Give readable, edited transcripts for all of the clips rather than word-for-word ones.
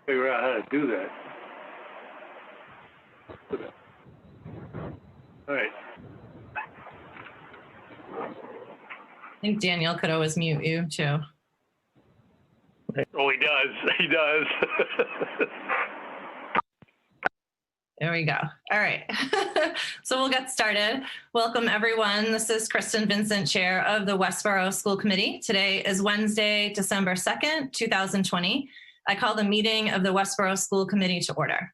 figure out how to do that. All right. I think Daniel could always mute you too. Oh, he does. He does. There we go. All right. So we'll get started. Welcome, everyone. This is Kristen Vincent, Chair of the Westborough School Committee. Today is Wednesday, December 2nd, 2020. I call the meeting of the Westborough School Committee to order.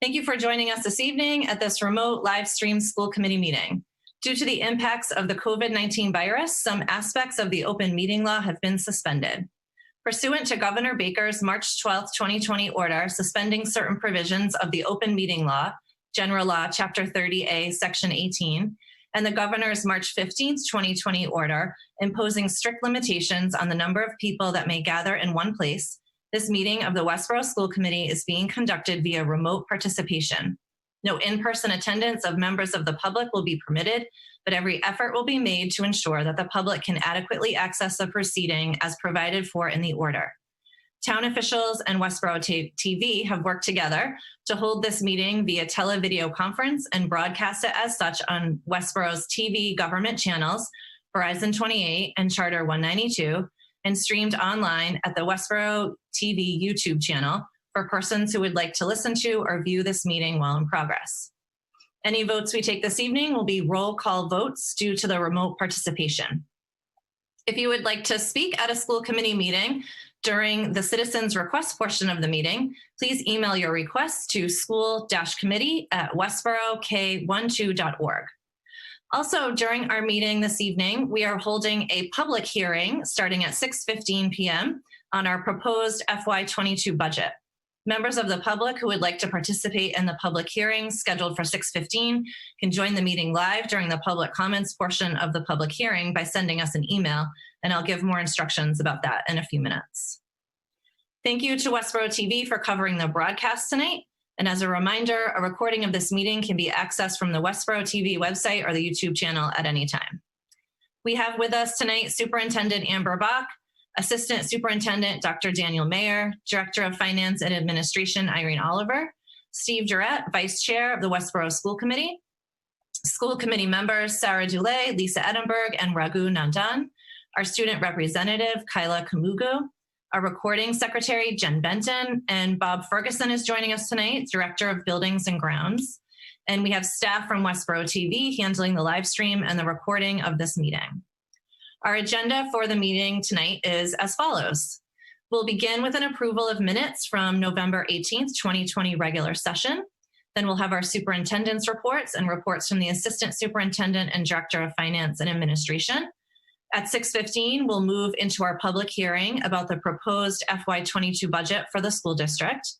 Thank you for joining us this evening at this remote live stream school committee meeting. Due to the impacts of the COVID-19 virus, some aspects of the open meeting law have been suspended. Pursuant to Governor Baker's March 12, 2020 order suspending certain provisions of the open meeting law, General Law, Chapter 30A, Section 18, and the Governor's March 15, 2020 order imposing strict limitations on the number of people that may gather in one place, this meeting of the Westborough School Committee is being conducted via remote participation. No in-person attendance of members of the public will be permitted, but every effort will be made to ensure that the public can adequately access the proceeding as provided for in the order. Town officials and Westborough TV have worked together to hold this meeting via televideo conference and broadcast it as such on Westborough's TV government channels, Verizon 28 and Charter 192, and streamed online at the Westborough TV YouTube channel for persons who would like to listen to or view this meeting while in progress. Any votes we take this evening will be roll call votes due to the remote participation. If you would like to speak at a school committee meeting during the citizens request portion of the meeting, please email your request to school-committee@westboroughk12.org. Also, during our meeting this evening, we are holding a public hearing starting at 6:15 p.m. on our proposed FY22 budget. Members of the public who would like to participate in the public hearing scheduled for 6:15 can join the meeting live during the public comments portion of the public hearing by sending us an email, and I'll give more instructions about that in a few minutes. Thank you to Westborough TV for covering the broadcast tonight. And as a reminder, a recording of this meeting can be accessed from the Westborough TV website or the YouTube channel at any time. We have with us tonight Superintendent Amber Bach, Assistant Superintendent Dr. Daniel Mayer, Director of Finance and Administration Irene Oliver, Steve Durrett, Vice Chair of the Westborough School Committee, School Committee members Sarah Dulé, Lisa Edinburgh, and Raghu Nandan, our Student Representative Kyla Kamugu, our Recording Secretary Jen Benton, and Bob Ferguson is joining us tonight, Director of Buildings and Grounds. And we have staff from Westborough TV handling the live stream and the recording of this meeting. Our agenda for the meeting tonight is as follows. We'll begin with an approval of minutes from November 18th, 2020 regular session. Then we'll have our superintendent's reports and reports from the Assistant Superintendent and Director of Finance and Administration. At 6:15, we'll move into our public hearing about the proposed FY22 budget for the school district.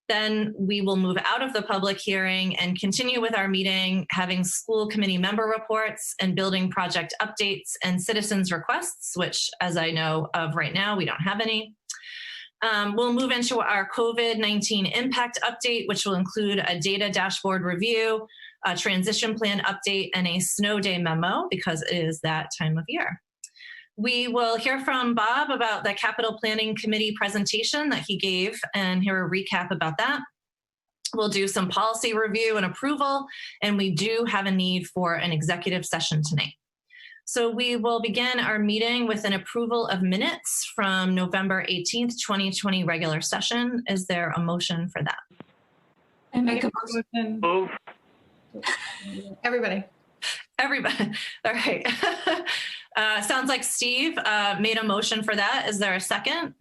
Then we will move out of the public hearing and continue with our meeting, having school committee member reports and building project updates and citizens requests, which as I know of right now, we don't have any. We'll move into our COVID-19 impact update, which will include a data dashboard review, a transition plan update, and a snow day memo because it is that time of year. We will hear from Bob about the Capital Planning Committee presentation that he gave and hear a recap about that. We'll do some policy review and approval, and we do have a need for an executive session tonight. So we will begin our meeting with an approval of minutes from November 18th, 2020 regular session. Is there a motion for that? I make a motion. Move. Everybody. Everybody. All right. Sounds like Steve made a motion for that. Is there a second?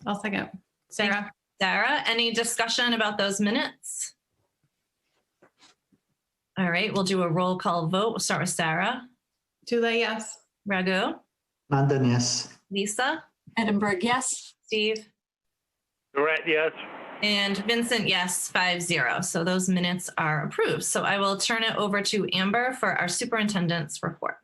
I'll second. Sarah. Sarah, any discussion about those minutes? All right, we'll do a roll call vote. We'll start with Sarah. Dulé, yes. Raghu. Nandan, yes. Lisa. Edinburgh, yes. Steve. Durrett, yes. And Vincent, yes, 5-0. So those minutes are approved. So I will turn it over to Amber for our superintendent's report.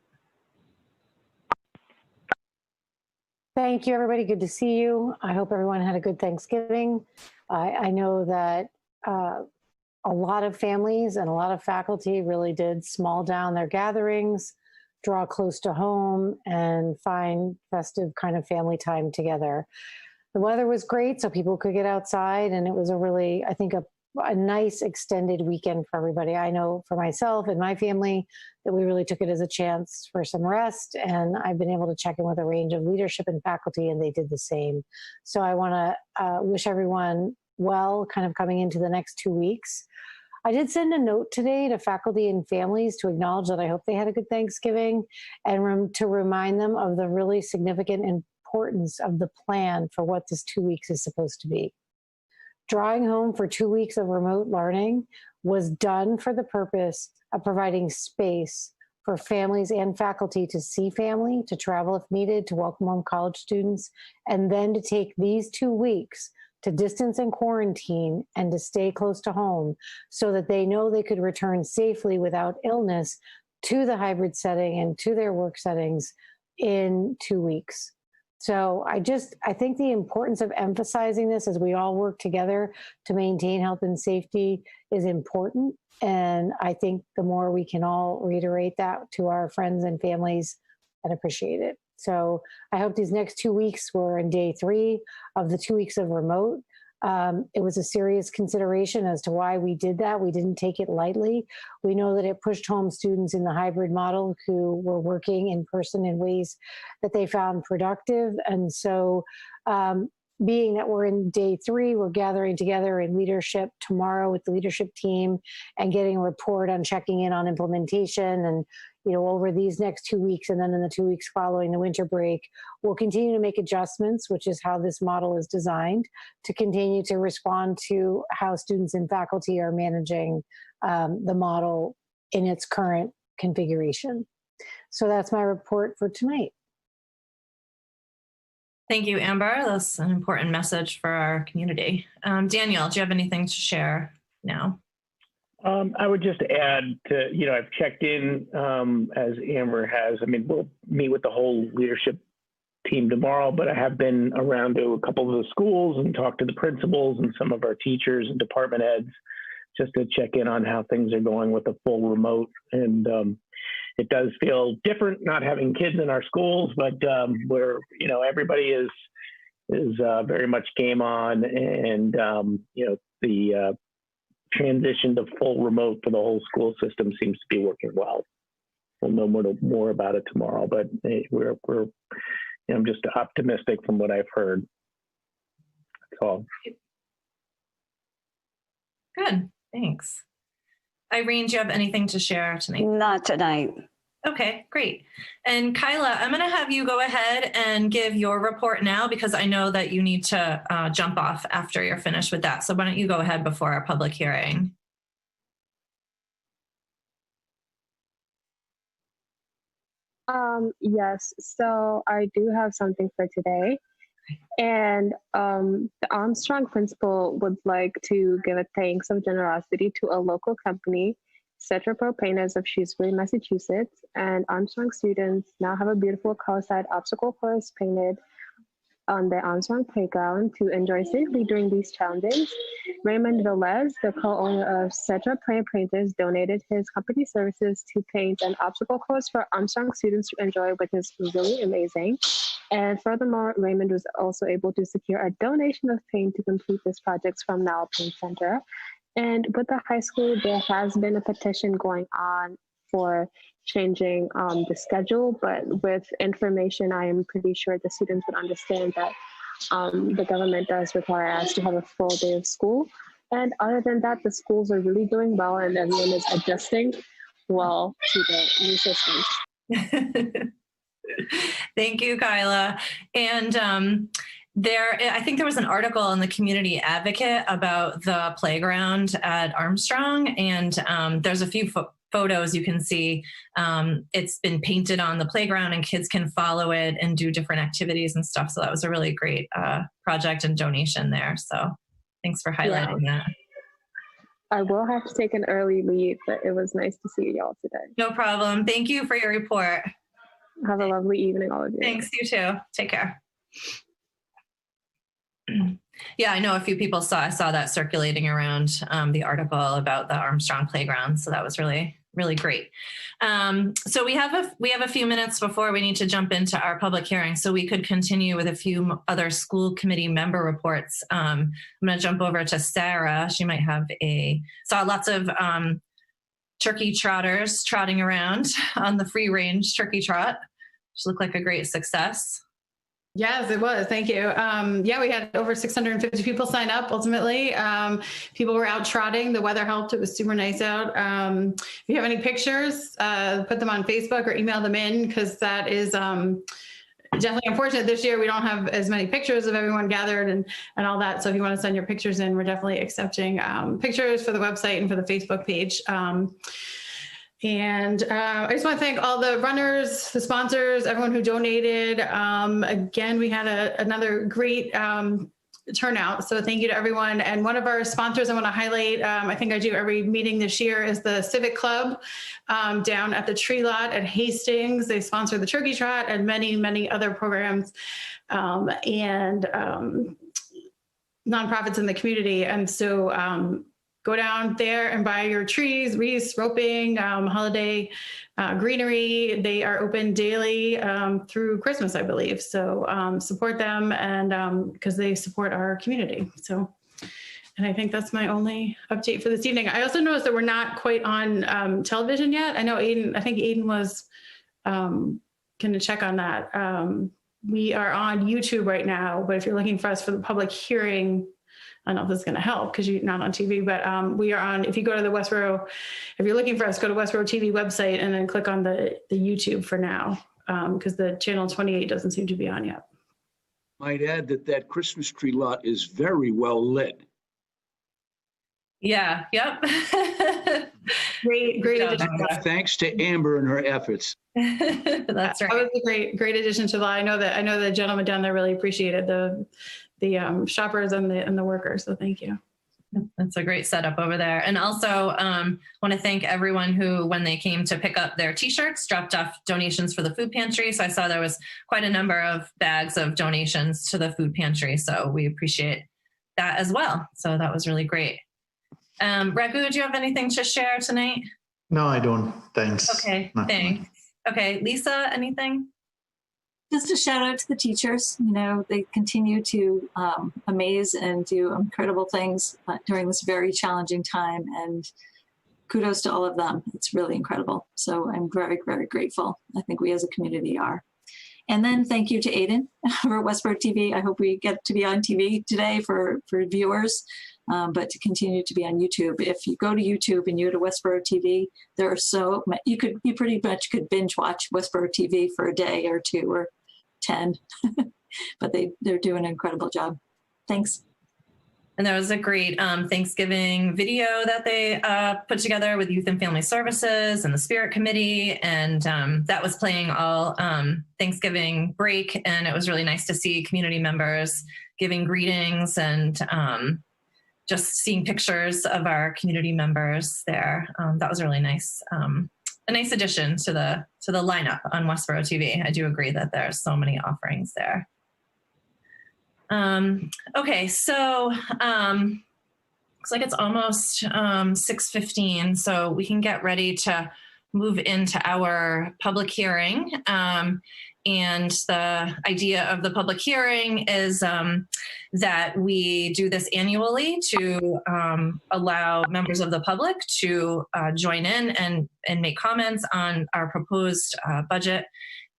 Thank you, everybody. Good to see you. I hope everyone had a good Thanksgiving. I know that a lot of families and a lot of faculty really did small down their gatherings, draw close to home, and find festive kind of family time together. The weather was great, so people could get outside, and it was a really, I think, a nice extended weekend for everybody. I know for myself and my family that we really took it as a chance for some rest, and I've been able to check in with a range of leadership and faculty, and they did the same. So I want to wish everyone well, kind of coming into the next 2 weeks. I did send a note today to faculty and families to acknowledge that I hope they had a good Thanksgiving, and to remind them of the really significant importance of the plan for what this 2 weeks is supposed to be. Drawing home for 2 weeks of remote learning was done for the purpose of providing space for families and faculty to see family, to travel if needed, to welcome home college students, and then to take these 2 weeks to distance and quarantine and to stay close to home so that they know they could return safely without illness to the hybrid setting and to their work settings in 2 weeks. So I think the importance of emphasizing this as we all work together to maintain health and safety is important. And I think the more we can all reiterate that to our friends and families, I'd appreciate it. So I hope these next 2 weeks, we're in day 3 of the 2 weeks of remote. It was a serious consideration as to why we did that. We didn't take it lightly. We know that it pushed home students in the hybrid model who were working in person in ways that they found productive. And so being that we're in day 3, we're gathering together in leadership tomorrow with the leadership team and getting a report on checking in on implementation. And over these next 2 weeks, and then in the 2 weeks following the winter break, we'll continue to make adjustments, which is how this model is designed, to continue to respond to how students and faculty are managing the model in its current configuration. So that's my report for tonight. Thank you, Amber. That's an important message for our community. Daniel, do you have anything to share now? I would just add to, I've checked in as Amber has. I mean, we'll meet with the whole leadership team tomorrow, but I have been around to a couple of the schools and talked to the principals and some of our teachers and department heads just to check in on how things are going with the full remote. And it does feel different not having kids in our schools, but everybody is very much game on, and the transition to full remote for the whole school system seems to be working well. We'll know more about it tomorrow, but I'm just optimistic from what I've heard. That's all. Good, thanks. Irene, do you have anything to share tonight? Not tonight. Okay, great. And Kyla, I'm going to have you go ahead and give your report now, because I know that you need to jump off after you're finished with that. So why don't you go ahead before our public hearing? Yes, so I do have something for today. And the Armstrong principal would like to give a thanks of generosity to a local company, Cetra Propainers of Shrewsbury, Massachusetts. And Armstrong students now have a beautiful color-side obstacle course painted on the Armstrong playground to enjoy safely during these challenges. Raymond Velez, the co-owner of Cetra Painters, donated his company services to paint an obstacle course for Armstrong students to enjoy, which is really amazing. And furthermore, Raymond was also able to secure a donation of paint to complete this project from Now Paint Center. And with the high school, there has been a petition going on for changing the schedule, but with information, I am pretty sure the students would understand that the government does require us to have a full day of school. And other than that, the schools are really doing well, and everyone is adjusting well to the new systems. Thank you, Kyla. And I think there was an article in the Community Advocate about the playground at Armstrong, and there's a few photos you can see. It's been painted on the playground, and kids can follow it and do different activities and stuff. So that was a really great project and donation there. So thanks for highlighting that. I will have to take an early leave, but it was nice to see y'all today. No problem. Thank you for your report. Have a lovely evening, all of you. Thanks, you too. Take care. Yeah, I know a few people I saw that circulating around the article about the Armstrong playground. So that was really, really great. So we have a few minutes before we need to jump into our public hearing, so we could continue with a few other school committee member reports. I'm going to jump over to Sarah. She might have saw lots of turkey trotters trotting around on the free range turkey trot, which looked like a great success. Yes, it was. Thank you. Yeah, we had over 650 people sign up ultimately. People were out trotting. The weather helped. It was super nice out. If you have any pictures, put them on Facebook or email them in, because that is definitely unfortunate. This year we don't have as many pictures of everyone gathered and all that. So if you want to send your pictures in, we're definitely accepting pictures for the website and for the Facebook page. And I just want to thank all the runners, the sponsors, everyone who donated. Again, we had another great turnout. So thank you to everyone. And one of our sponsors I want to highlight, I think I do every meeting this year, is the Civic Club down at the Tree Lot at Hastings. They sponsor the Turkey Trot and many, many other programs and nonprofits in the community. And so go down there and buy your trees, wreaths, roping, holiday greenery. They are open daily through Christmas, I believe. So support them, and because they support our community. So, and I think that's my only update for this evening. I also noticed that we're not quite on television yet. I know I think Aiden was going to check on that. We are on YouTube right now, but if you're looking for us for the public hearing, I don't know if this is going to help because you're not on TV, but we are on, if you go to the Westborough, if you're looking for us, go to Westborough TV website and then click on the YouTube for now, because the channel 28 doesn't seem to be on yet. Might add that Christmas tree lot is very well lit. Yeah, yep. Great addition. Thanks to Amber and her efforts. That's right. That was a great addition to the lot. I know the gentleman down there really appreciated the shoppers and the workers. So thank you. That's a great setup over there. And also want to thank everyone who, when they came to pick up their t-shirts, dropped off donations for the food pantry. So I saw there was quite a number of bags of donations to the food pantry. So we appreciate that as well. So that was really great. Raghu, do you have anything to share tonight? No, I don't. Thanks. Okay, thanks. Okay, Lisa, anything? Just a shout out to the teachers. You know, they continue to amaze and do incredible things during this very challenging time, and kudos to all of them. It's really incredible. So I'm very, very grateful. I think we as a community are. And then thank you to Aiden for Westborough TV. I hope we get to be on TV today for viewers, but to continue to be on YouTube. If you go to YouTube and you go to Westborough TV, there are you pretty much could binge watch Westborough TV for a day or two or 10, but they're doing an incredible job. Thanks. And there was a great Thanksgiving video that they put together with Youth and Family Services and the Spirit Committee. And that was playing all Thanksgiving break. And it was really nice to see community members giving greetings and just seeing pictures of our community members there. That was really nice. A nice addition to the lineup on Westborough TV. I do agree that there's so many offerings there. Okay, so looks like it's almost 6:15, so we can get ready to move into our public hearing. And the idea of the public hearing is that we do this annually to allow members of the public to join in and make comments on our proposed budget.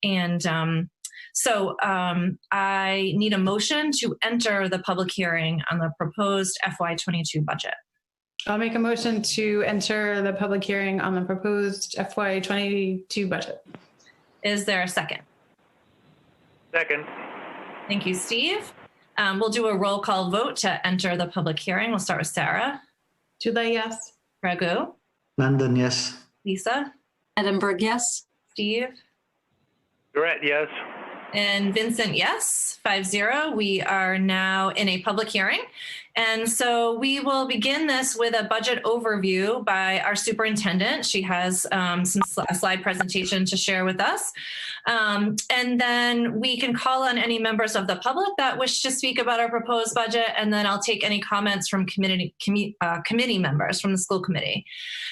And so I need a motion to enter the public hearing on the proposed FY22 budget. I'll make a motion to enter the public hearing on the proposed FY22 budget. Is there a second? Second. Thank you, Steve. We'll do a roll call vote to enter the public hearing. We'll start with Sarah. Tulay, yes. Raghu. London, yes. Lisa. Edinburgh, yes. Steve. Durrett, yes. And Vincent, yes, 5-0. We are now in a public hearing. And so we will begin this with a budget overview by our superintendent. She has a slide presentation to share with us. And then we can call on any members of the public that wish to speak about our proposed budget. And then I'll take any comments from committee members from the school committee.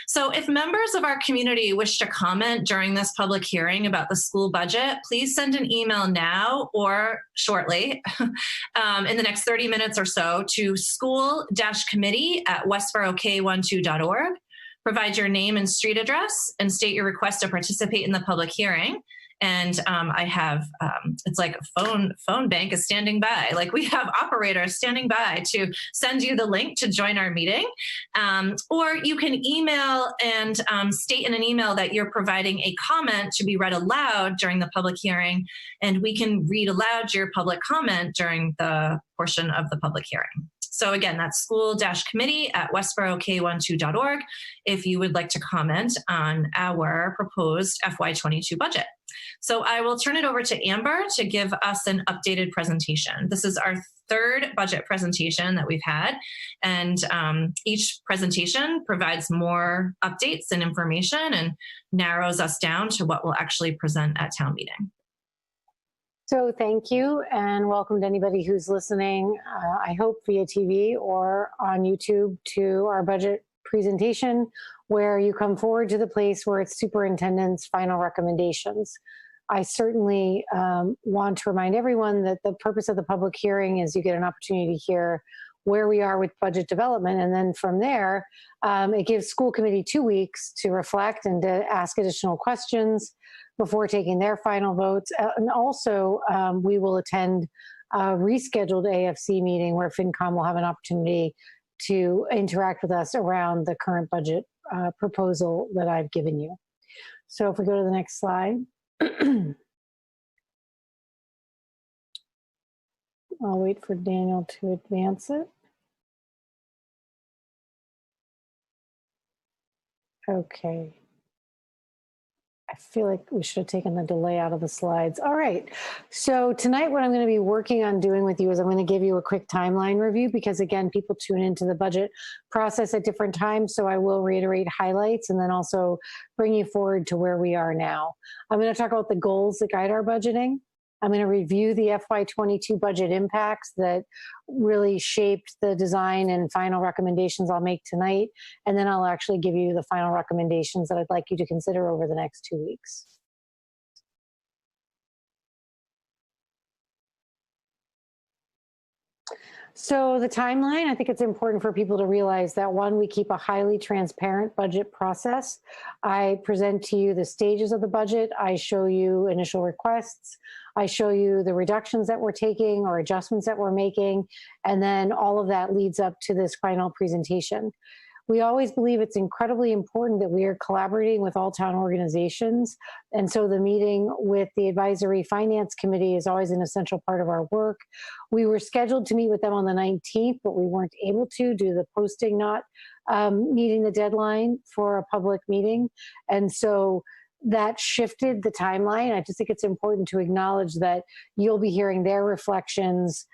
So if members of our community wish to comment during this public hearing about the school budget, please send an email now or shortly in the next 30 minutes or so to school-committee@westboroughk12.org. Provide your name and street address and state your request to participate in the public hearing. And I have, it's like a phone bank is standing by. Like we have operators standing by to send you the link to join our meeting. Or you can email and state in an email that you're providing a comment to be read aloud during the public hearing. And we can read aloud your public comment during the portion of the public hearing. So again, that's school-committee@westboroughk12.org if you would like to comment on our proposed FY22 budget. So I will turn it over to Amber to give us an updated presentation. This is our third budget presentation that we've had, and each presentation provides more updates and information and narrows us down to what we'll actually present at town meeting. So thank you, and welcome to anybody who's listening, I hope via TV or on YouTube, to our budget presentation, where you come forward to the place where it's superintendent's final recommendations. I certainly want to remind everyone that the purpose of the public hearing is you get an opportunity to hear where we are with budget development. And then from there, it gives school committee 2 weeks to reflect and to ask additional questions before taking their final votes. And also, we will attend a rescheduled AFC meeting where FinCom will have an opportunity to interact with us around the current budget proposal that I've given you. So if we go to the next slide. I'll wait for Daniel to advance it. Okay. I feel like we should have taken the delay out of the slides. All right. So tonight, what I'm going to be working on doing with you is I'm going to give you a quick timeline review, because again, people tune into the budget process at different times. So I will reiterate highlights and then also bring you forward to where we are now. I'm going to talk about the goals that guide our budgeting. I'm going to review the FY22 budget impacts that really shaped the design and final recommendations I'll make tonight. And then I'll actually give you the final recommendations that I'd like you to consider over the next 2 weeks. So the timeline, I think it's important for people to realize that, one, we keep a highly transparent budget process. I present to you the stages of the budget. I show you initial requests. I show you the reductions that we're taking or adjustments that we're making. And then all of that leads up to this final presentation. We always believe it's incredibly important that we are collaborating with all town organizations. And so the meeting with the Advisory Finance Committee is always an essential part of our work. We were scheduled to meet with them on the 19th, but we weren't able to due to the posting not meeting the deadline for a public meeting. And so that shifted the timeline. I just think it's important to acknowledge that you'll be hearing their reflections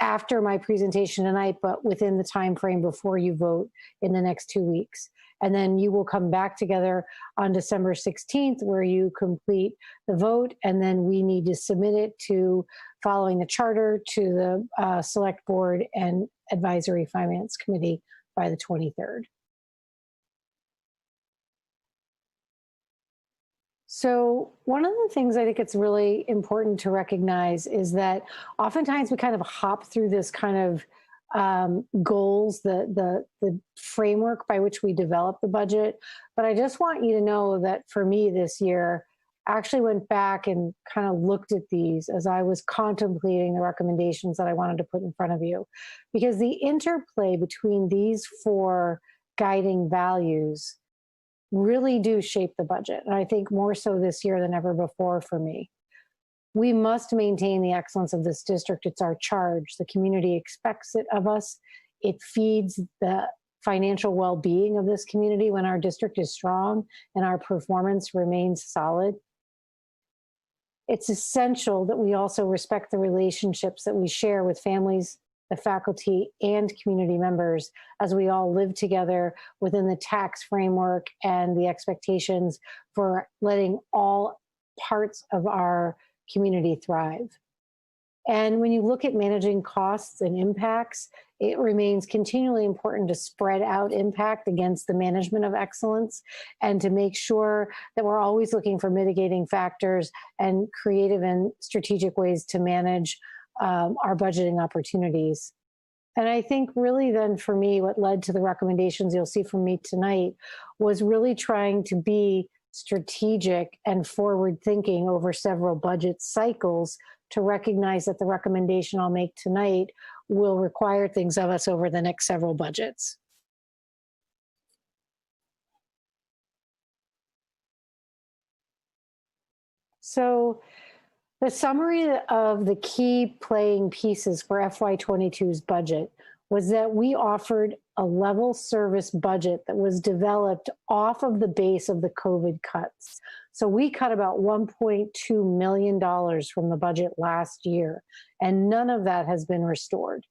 after my presentation tonight, but within the time frame before you vote in the next 2 weeks. And then you will come back together on December 16th, where you complete the vote, and then we need to submit it to, following the charter, to the Select Board and Advisory Finance Committee by the 23rd. So one of the things I think it's really important to recognize is that oftentimes we kind of hop through this kind of goals, the framework by which we develop the budget. But I just want you to know that for me this year, I actually went back and kind of looked at these as I was contemplating the recommendations that I wanted to put in front of you. Because the interplay between these 4 guiding values really do shape the budget. And I think more so this year than ever before for me. We must maintain the excellence of this district. It's our charge. The community expects it of us. It feeds the financial well-being of this community when our district is strong and our performance remains solid. it's essential that we also respect the relationships that we share with families, the faculty, and community members as we all live together within the tax framework and the expectations for letting all parts of our community thrive. And when you look at managing costs and impacts, it remains continually important to spread out impact against the management of excellence and to make sure that we're always looking for mitigating factors and creative and strategic ways to manage our budgeting opportunities. And I think really then for me, what led to the recommendations you'll see from me tonight was really trying to be strategic and forward thinking over several budget cycles to recognize that the recommendation I'll make tonight will require things of us over the next several budgets. So the summary of the key playing pieces for FY22's budget was that we offered a level service budget that was developed off of the base of the COVID cuts. So we cut about $1.2 million from the budget last year, and none of that has been restored.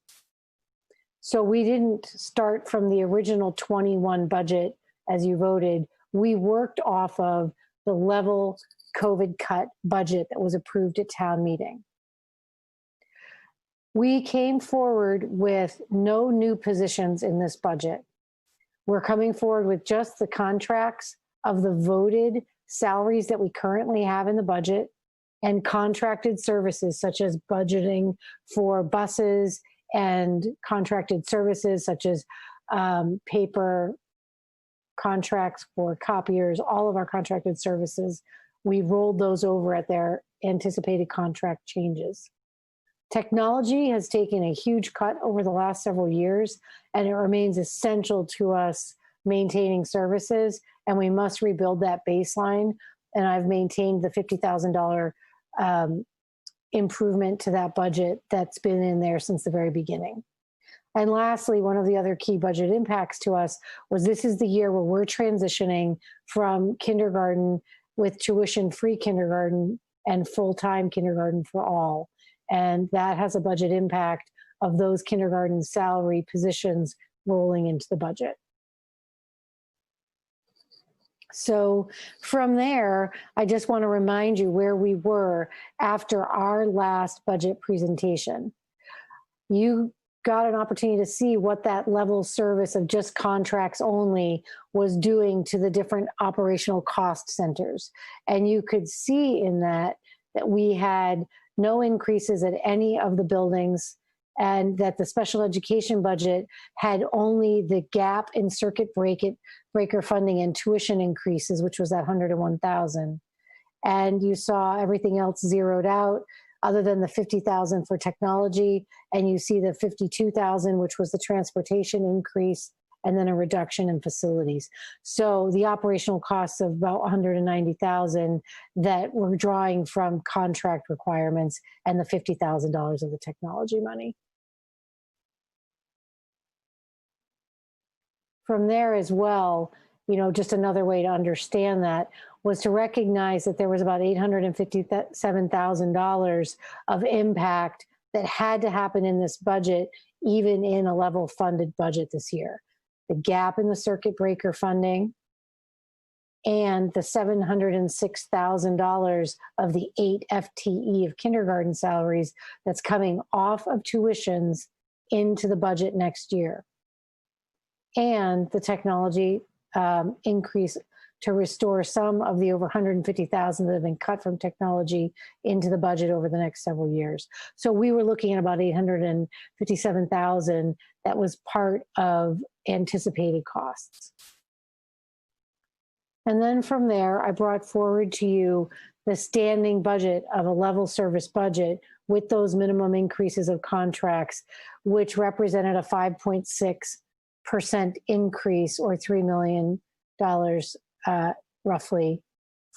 So we didn't start from the original 21 budget as you voted. We worked off of the level COVID cut budget that was approved at town meeting. We came forward with no new positions in this budget. We're coming forward with just the contracts of the voted salaries that we currently have in the budget and contracted services such as budgeting for buses and contracted services such as paper contracts for copiers, all of our contracted services. We rolled those over at their anticipated contract changes. Technology has taken a huge cut over the last several years, and it remains essential to us maintaining services, and we must rebuild that baseline. And I've maintained the $50,000 improvement to that budget that's been in there since the very beginning. And lastly, one of the other key budget impacts to us was this is the year where we're transitioning from kindergarten with tuition-free kindergarten and full-time kindergarten for all. And that has a budget impact of those kindergarten salary positions rolling into the budget. So from there, I just want to remind you where we were after our last budget presentation. You got an opportunity to see what that level service of just contracts only was doing to the different operational cost centers. And you could see in that we had no increases at any of the buildings, and that the special education budget had only the gap in circuit breaker funding and tuition increases, which was that $101,000. And you saw everything else zeroed out other than the $50,000 for technology. And you see the $52,000, which was the transportation increase, and then a reduction in facilities. So the operational costs of about $190,000 that we're drawing from contract requirements and the $50,000 of the technology money. From there as well, you know, just another way to understand that was to recognize that there was about $857,000 of impact that had to happen in this budget, even in a level funded budget this year. The gap in the circuit breaker funding and the $706,000 of the 8 FTE of kindergarten salaries that's coming off of tuitions into the budget next year. And the technology increase to restore some of the over $150,000 that have been cut from technology into the budget over the next several years. So we were looking at about $857,000 that was part of anticipated costs. And then from there, I brought forward to you the standing budget of a level service budget with those minimum increases of contracts, which represented a 5.6% increase or $3 million roughly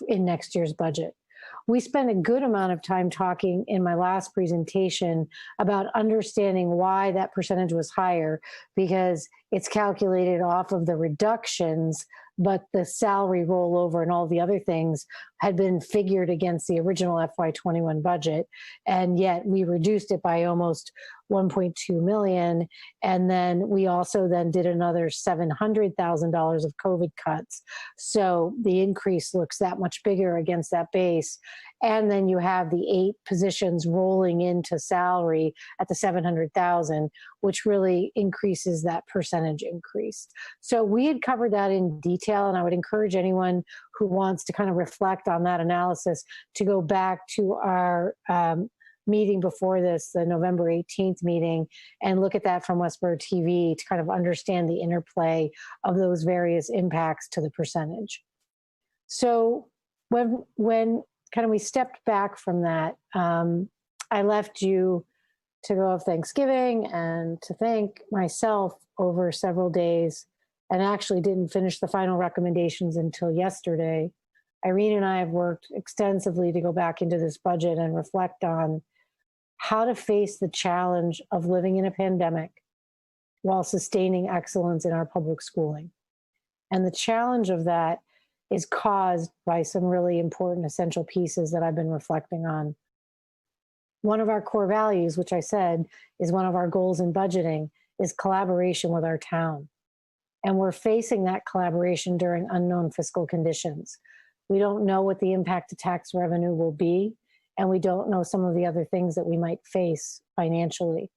in next year's budget. We spent a good amount of time talking in my last presentation about understanding why that percentage was higher, because it's calculated off of the reductions, but the salary rollover and all the other things had been figured against the original FY21 budget. And yet we reduced it by almost 1.2 million. And then we also then did another $700,000 of COVID cuts. So the increase looks that much bigger against that base. And then you have the 8 positions rolling into salary at the 700,000, which really increases that percentage increase. So we had covered that in detail, and I would encourage anyone who wants to kind of reflect on that analysis to go back to our meeting before this, the November 18th meeting, and look at that from Westborough TV to kind of understand the interplay of those various impacts to the percentage. So when kind of we stepped back from that, I left you to go have Thanksgiving and to thank myself over several days, and actually didn't finish the final recommendations until yesterday. Irene and I have worked extensively to go back into this budget and reflect on how to face the challenge of living in a pandemic while sustaining excellence in our public schooling. And the challenge of that is caused by some really important essential pieces that I've been reflecting on. One of our core values, which I said is one of our goals in budgeting, is collaboration with our town. And we're facing that collaboration during unknown fiscal conditions. We don't know what the impact to tax revenue will be, and we don't know some of the other things that we might face financially.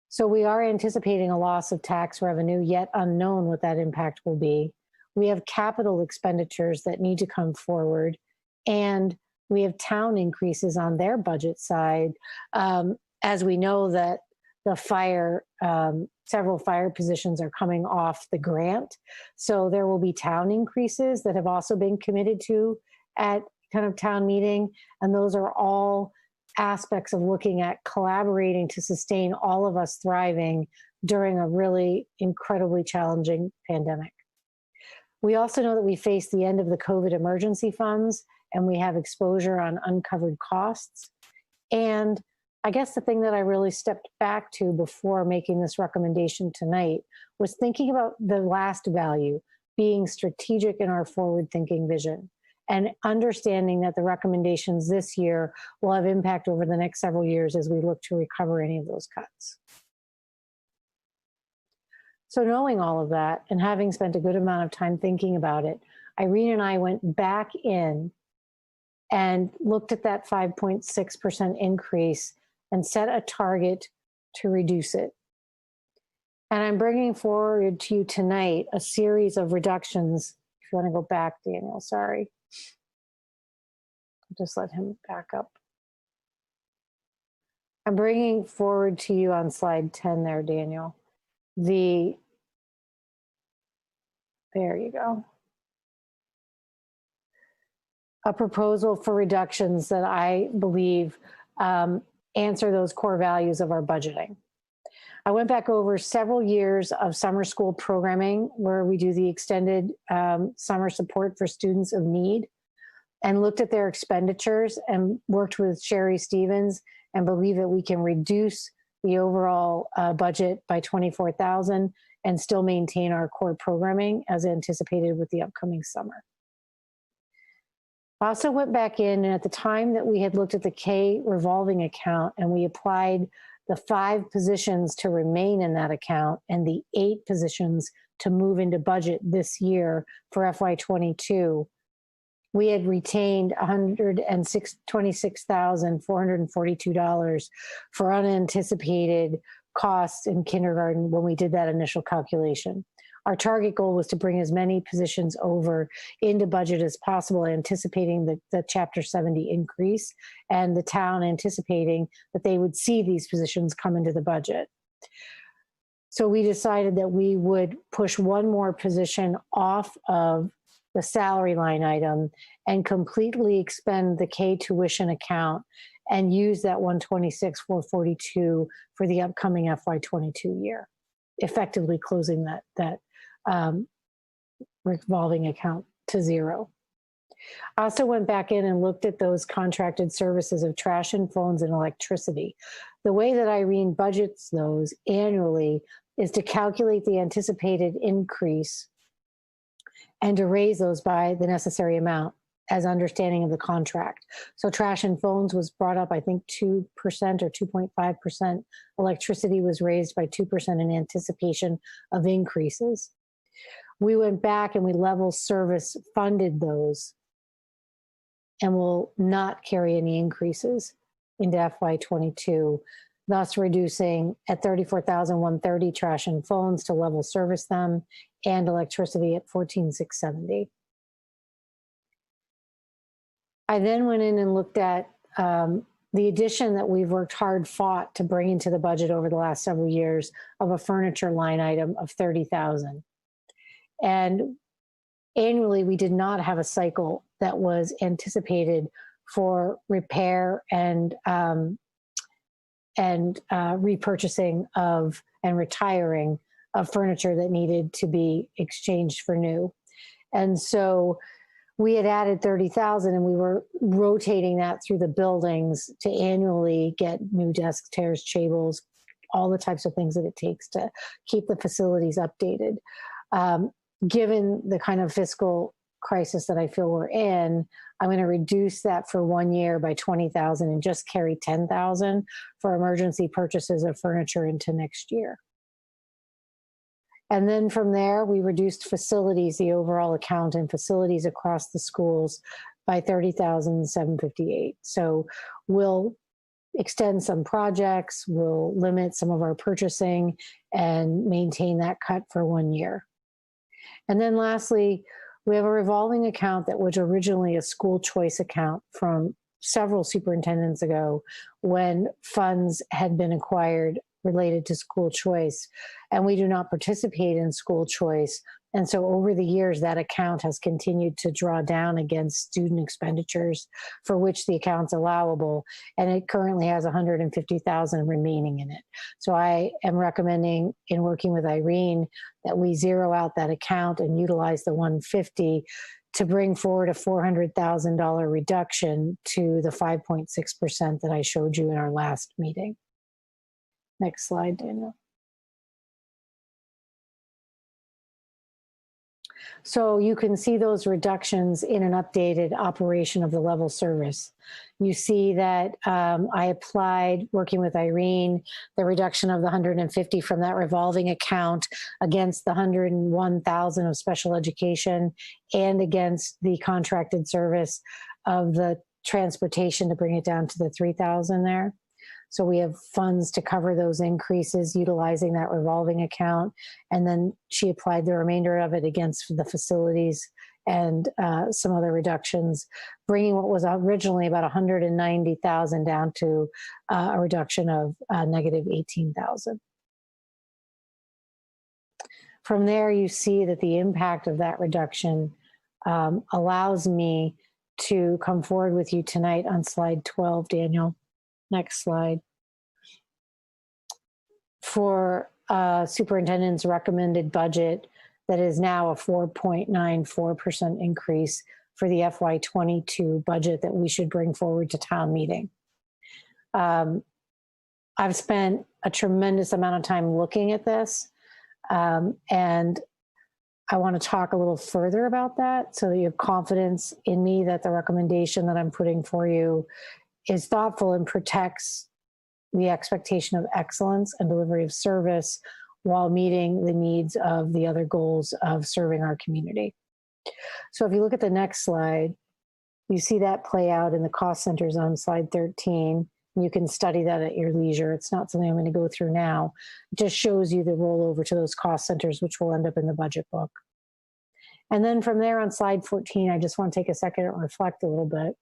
So we are anticipating a loss of tax revenue, yet unknown what that impact will be. We have capital expenditures that need to come forward, and we have town increases on their budget side, as we know that the fire, several fire positions are coming off the grant. So there will be town increases that have also been committed to at kind of town meeting. And those are all aspects of looking at collaborating to sustain all of us thriving during a really incredibly challenging pandemic. We also know that we face the end of the COVID emergency funds, and we have exposure on uncovered costs. And I guess the thing that I really stepped back to before making this recommendation tonight was thinking about the last value, being strategic in our forward-thinking vision, and understanding that the recommendations this year will have impact over the next several years as we look to recover any of those cuts. So knowing all of that and having spent a good amount of time thinking about it, Irene and I went back in and looked at that 5.6% increase and set a target to reduce it. And I'm bringing forward to you tonight a series of reductions. If you want to go back, Daniel, sorry. Just let him back up. I'm bringing forward to you on slide 10 there, Daniel. There you go. A proposal for reductions that I believe answer those core values of our budgeting. I went back over several years of summer school programming where we do the extended summer support for students of need, and looked at their expenditures and worked with Sherry Stevens and believe that we can reduce the overall budget by $24,000 and still maintain our core programming as anticipated with the upcoming summer. I also went back in, and at the time that we had looked at the K revolving account and we applied the 5 positions to remain in that account and the 8 positions to move into budget this year for FY22, we had retained $126,442 for unanticipated costs in kindergarten when we did that initial calculation. Our target goal was to bring as many positions over into budget as possible, anticipating the Chapter 70 increase, and the town anticipating that they would see these positions come into the budget. So we decided that we would push one more position off of the salary line item and completely expend the K tuition account and use that $126,442 for the upcoming FY22 year, effectively closing that revolving account to zero. I also went back in and looked at those contracted services of trash and phones and electricity. The way that Irene budgets those annually is to calculate the anticipated increase and to raise those by the necessary amount. as understanding of the contract. So trash and phones was brought up, I think 2% or 2.5%. Electricity was raised by 2% in anticipation of increases. We went back and we level service funded those and will not carry any increases into FY22, thus reducing at $34,130 trash and phones to level service them, and electricity at $14,670. I then went in and looked at the addition that we've worked hard fought to bring into the budget over the last several years of a furniture line item of $30,000. And annually, we did not have a cycle that was anticipated for repair and repurchasing of and retiring of furniture that needed to be exchanged for new. And so we had added 30,000 and we were rotating that through the buildings to annually get new desks, chairs, tables, all the types of things that it takes to keep the facilities updated. Given the kind of fiscal crisis that I feel we're in, I'm going to reduce that for 1 year by 20,000 and just carry 10,000 for emergency purchases of furniture into next year. And then from there, we reduced facilities, the overall account and facilities across the schools by 30,758. So we'll extend some projects, we'll limit some of our purchasing and maintain that cut for 1 year. And then lastly, we have a revolving account that was originally a school choice account from several superintendents ago when funds had been acquired related to school choice. And we do not participate in school choice. And so over the years, that account has continued to draw down against student expenditures for which the account's allowable. And it currently has 150,000 remaining in it. So I am recommending, in working with Irene, that we zero out that account and utilize the 150 to bring forward a $400,000 reduction to the 5.6% that I showed you in our last meeting. Next slide, Daniel. So you can see those reductions in an updated operation of the level service. You see that I applied, working with Irene, the reduction of the 150 from that revolving account against the 101,000 of special education and against the contracted service of the transportation to bring it down to the 3,000 there. So we have funds to cover those increases utilizing that revolving account. And then she applied the remainder of it against the facilities and some other reductions, bringing what was originally about 190,000 down to a reduction of negative 18,000. From there, you see that the impact of that reduction allows me to come forward with you tonight on slide 12, Daniel. Next slide. For superintendent's recommended budget, that is now a 4.94% increase for the FY22 budget that we should bring forward to town meeting. I've spent a tremendous amount of time looking at this, and I want to talk a little further about that so that you have confidence in me that the recommendation that I'm putting for you is thoughtful and protects the expectation of excellence and delivery of service while meeting the needs of the other goals of serving our community. So if you look at the next slide, you see that play out in the cost centers on slide 13. You can study that at your leisure. It's not something I'm going to go through now. It just shows you the rollover to those cost centers, which will end up in the budget book. And then from there on slide 14, I just want to take a second and reflect a little bit.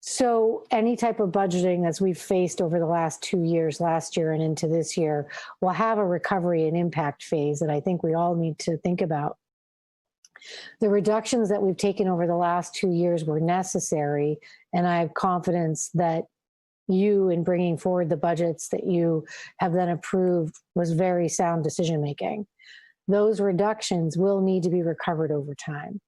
So any type of budgeting as we've faced over the last 2 years, last year and into this year, will have a recovery and impact phase that I think we all need to think about. The reductions that we've taken over the last 2 years were necessary, and I have confidence that you, in bringing forward the budgets that you have then approved, was very sound decision making. Those reductions will need to be recovered over time.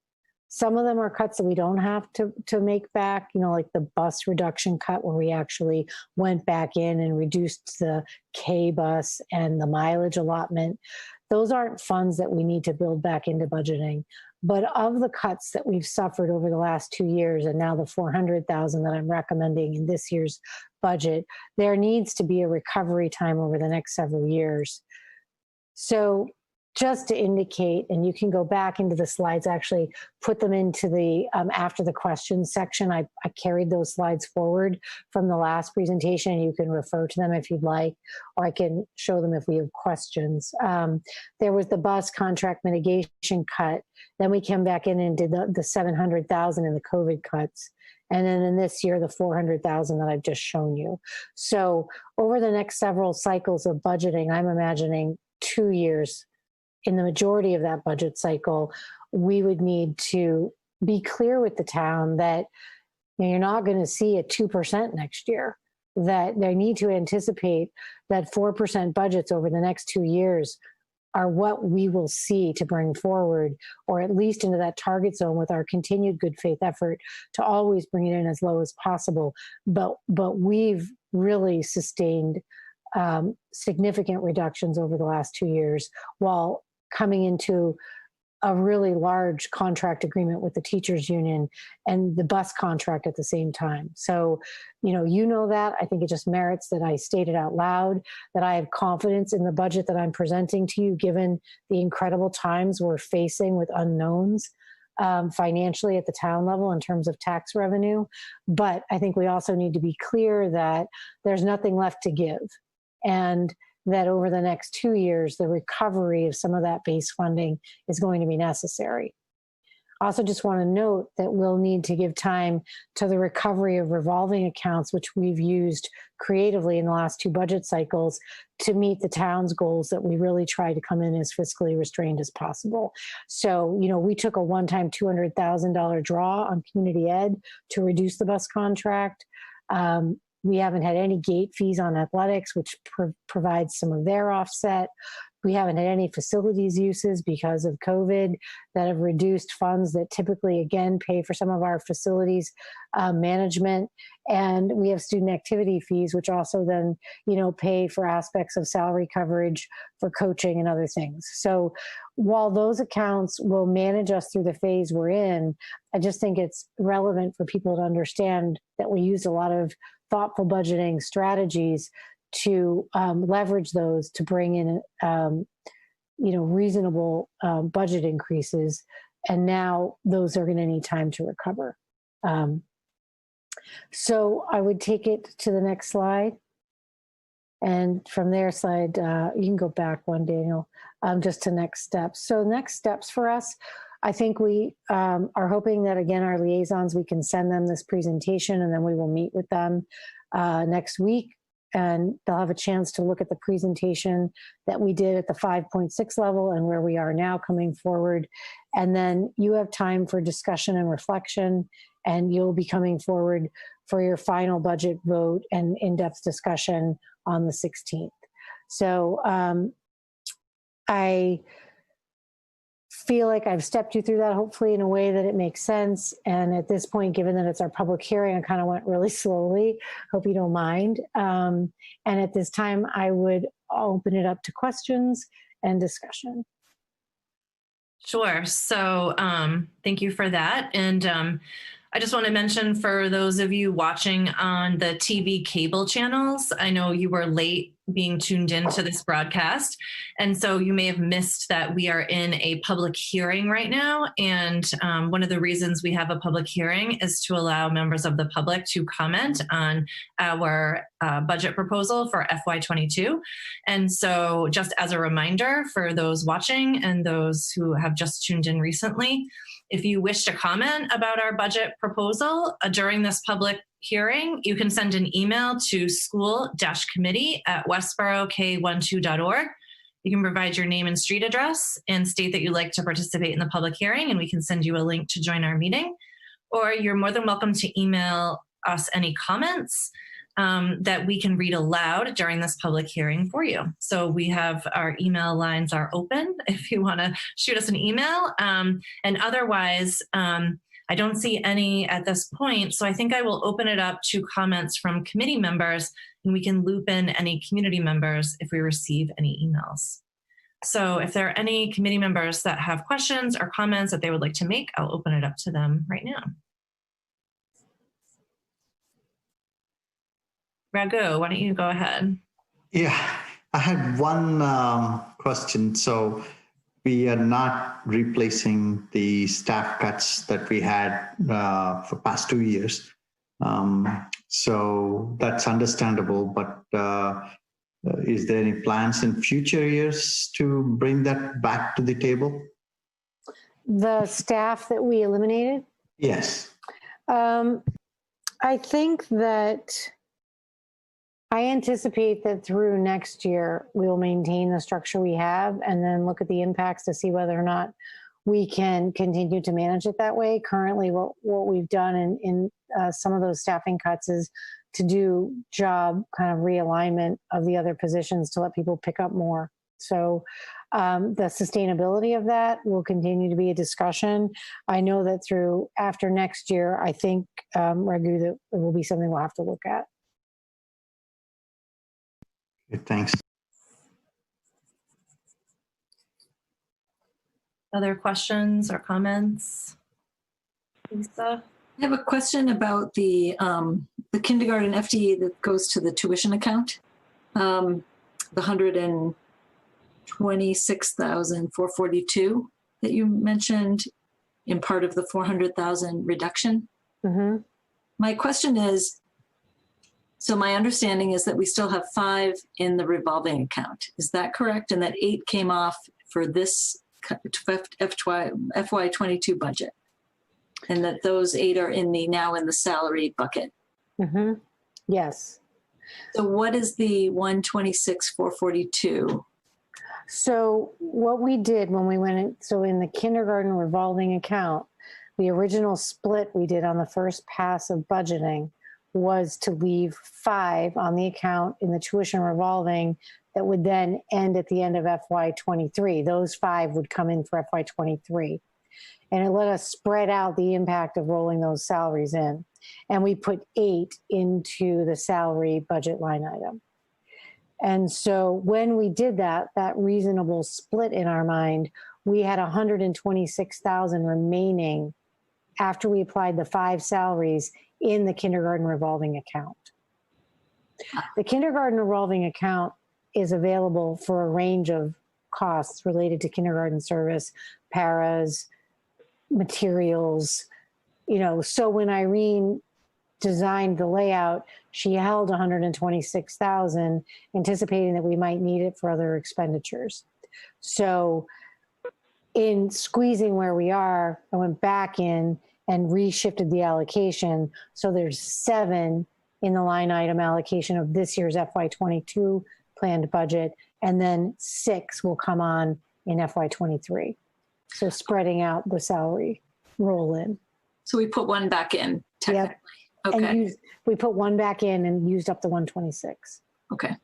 Some of them are cuts that we don't have to make back, you know, like the bus reduction cut where we actually went back in and reduced the K bus and the mileage allotment. Those aren't funds that we need to build back into budgeting. But of the cuts that we've suffered over the last 2 years, and now the 400,000 that I'm recommending in this year's budget, there needs to be a recovery time over the next several years. So just to indicate, and you can go back into the slides, actually put them into the after the questions section. I carried those slides forward from the last presentation. You can refer to them if you'd like, or I can show them if we have questions. There was the bus contract mitigation cut. Then we came back in and did the 700,000 in the COVID cuts. And then in this year, the 400,000 that I've just shown you. So over the next several cycles of budgeting, I'm imagining 2 years. In the majority of that budget cycle, we would need to be clear with the town that you're not going to see a 2% next year, that they need to anticipate that 4% budgets over the next 2 years are what we will see to bring forward, or at least into that target zone, with our continued good faith effort to always bring it in as low as possible. But we've really sustained significant reductions over the last 2 years while coming into a really large contract agreement with the teachers union and the bus contract at the same time. So, you know that. I think it just merits that I state it out loud, that I have confidence in the budget that I'm presenting to you, given the incredible times we're facing with unknowns financially at the town level in terms of tax revenue. But I think we also need to be clear that there's nothing left to give. And that over the next 2 years, the recovery of some of that base funding is going to be necessary. I also just want to note that we'll need to give time to the recovery of revolving accounts, which we've used creatively in the last 2 budget cycles to meet the town's goals that we really try to come in as fiscally restrained as possible. So, we took a one-time $200,000 draw on community ed to reduce the bus contract. We haven't had any gate fees on athletics, which provides some of their offset. We haven't had any facilities uses because of COVID that have reduced funds that typically, again, pay for some of our facilities management. And we have student activity fees, which also then, pay for aspects of salary coverage for coaching and other things. So while those accounts will manage us through the phase we're in, I just think it's relevant for people to understand that we use a lot of thoughtful budgeting strategies to leverage those to bring in, reasonable budget increases. And now those are going to need time to recover. So I would take it to the next slide. And from their slide, you can go back one, Daniel, just to next steps. So next steps for us, I think we are hoping that, again, our liaisons, we can send them this presentation and then we will meet with them next week. And they'll have a chance to look at the presentation that we did at the 5.6 level and where we are now coming forward. And then you have time for discussion and reflection, and you'll be coming forward for your final budget vote and in-depth discussion on the 16th. So I feel like I've stepped you through that, hopefully in a way that it makes sense. And at this point, given that it's our public hearing, I kind of went really slowly. Hope you don't mind. And at this time, I would open it up to questions and discussion. Sure. So thank you for that. And I just want to mention, for those of you watching on the TV cable channels, I know you were late being tuned into this broadcast, and so you may have missed that we are in a public hearing right now. And one of the reasons we have a public hearing is to allow members of the public to comment on our budget proposal for FY22. And so just as a reminder for those watching and those who have just tuned in recently, if you wish to comment about our budget proposal during this public hearing, you can send an email to school-committee@westboroughk12.org. You can provide your name and street address and state that you'd like to participate in the public hearing, and we can send you a link to join our meeting. Or you're more than welcome to email us any comments that we can read aloud during this public hearing for you. So we have our email lines are open if you want to shoot us an email. And otherwise, I don't see any at this point. So I think I will open it up to comments from committee members, and we can loop in any community members if we receive any emails. So if there are any committee members that have questions or comments that they would like to make, I'll open it up to them right now. Raghu, why don't you go ahead? Yeah, I had one question. So we are not replacing the staff cuts that we had for past 2 years. So that's understandable, but is there any plans in future years to bring that back to the table? The staff that we eliminated? Yes. I think that I anticipate that through next year, we'll maintain the structure we have and then look at the impacts to see whether or not we can continue to manage it that way. Currently, what we've done in some of those staffing cuts is to do job kind of realignment of the other positions to let people pick up more. So the sustainability of that will continue to be a discussion. I know that through after next year, I think, Raghu, that it will be something we'll have to look at. Okay, thanks. Other questions or comments? Lisa? I have a question about the kindergarten FTE that goes to the tuition account. The 126,442 that you mentioned in part of the 400,000 reduction. Mm-hmm. My question is, so my understanding is that we still have 5 in the revolving account. Is that correct? And that 8 came off for this FY22 budget, and that those 8 are now in the salary bucket. Mm-hmm. Yes. So what is the 126,442? So what we did when we went in, so in the kindergarten revolving account, the original split we did on the first pass of budgeting was to leave 5 on the account in the tuition revolving that would then end at the end of FY23. Those 5 would come in for FY23. And it let us spread out the impact of rolling those salaries in. And we put 8 into the salary budget line item. And so when we did that reasonable split in our mind, we had 126,000 remaining after we applied the 5 salaries in the kindergarten revolving account. The kindergarten revolving account is available for a range of costs related to kindergarten service, paras, materials, so when Irene designed the layout, she held 126,000, anticipating that we might need it for other expenditures. So in squeezing where we are, I went back in and reshifted the allocation. So there's 7 in the line item allocation of this year's FY22 planned budget, and then 6 will come on in FY23. So spreading out the salary roll in. So we put 1 back in, technically. Yep. Okay. And we put 1 back in and used up the 126. Okay.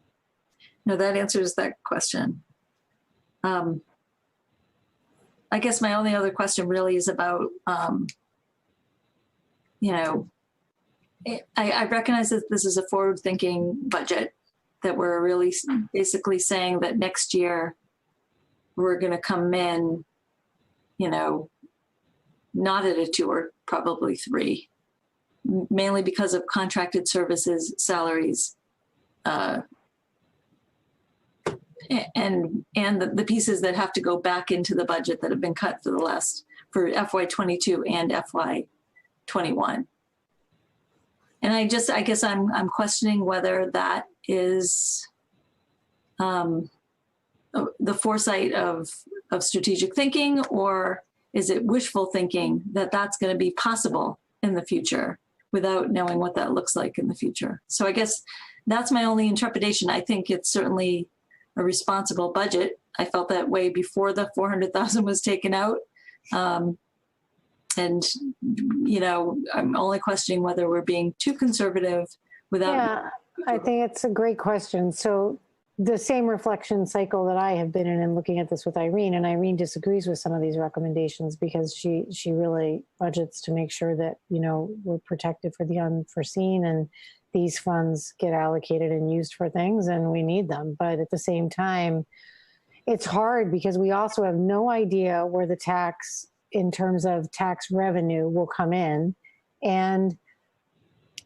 No, that answers that question. I guess my only other question really is about, I recognize that this is a forward-thinking budget, that we're really basically saying that next year we're going to come in, not at a 2 or probably 3, mainly because of contracted services, salaries, and the pieces that have to go back into the budget that have been cut for FY22 and FY21. And I guess I'm questioning whether that is the foresight of strategic thinking, or is it wishful thinking that that's going to be possible in the future without knowing what that looks like in the future? So I guess that's my only interpretation. I think it's certainly a responsible budget. I felt that way before the 400,000 was taken out. And, I'm only questioning whether we're being too conservative without. Yeah, I think it's a great question. So the same reflection cycle that I have been in looking at this with Irene, and Irene disagrees with some of these recommendations because she really budgets to make sure that, we're protected for the unforeseen, and these funds get allocated and used for things, and we need them. But at the same time, it's hard because we also have no idea where the tax, in terms of tax revenue, will come in. And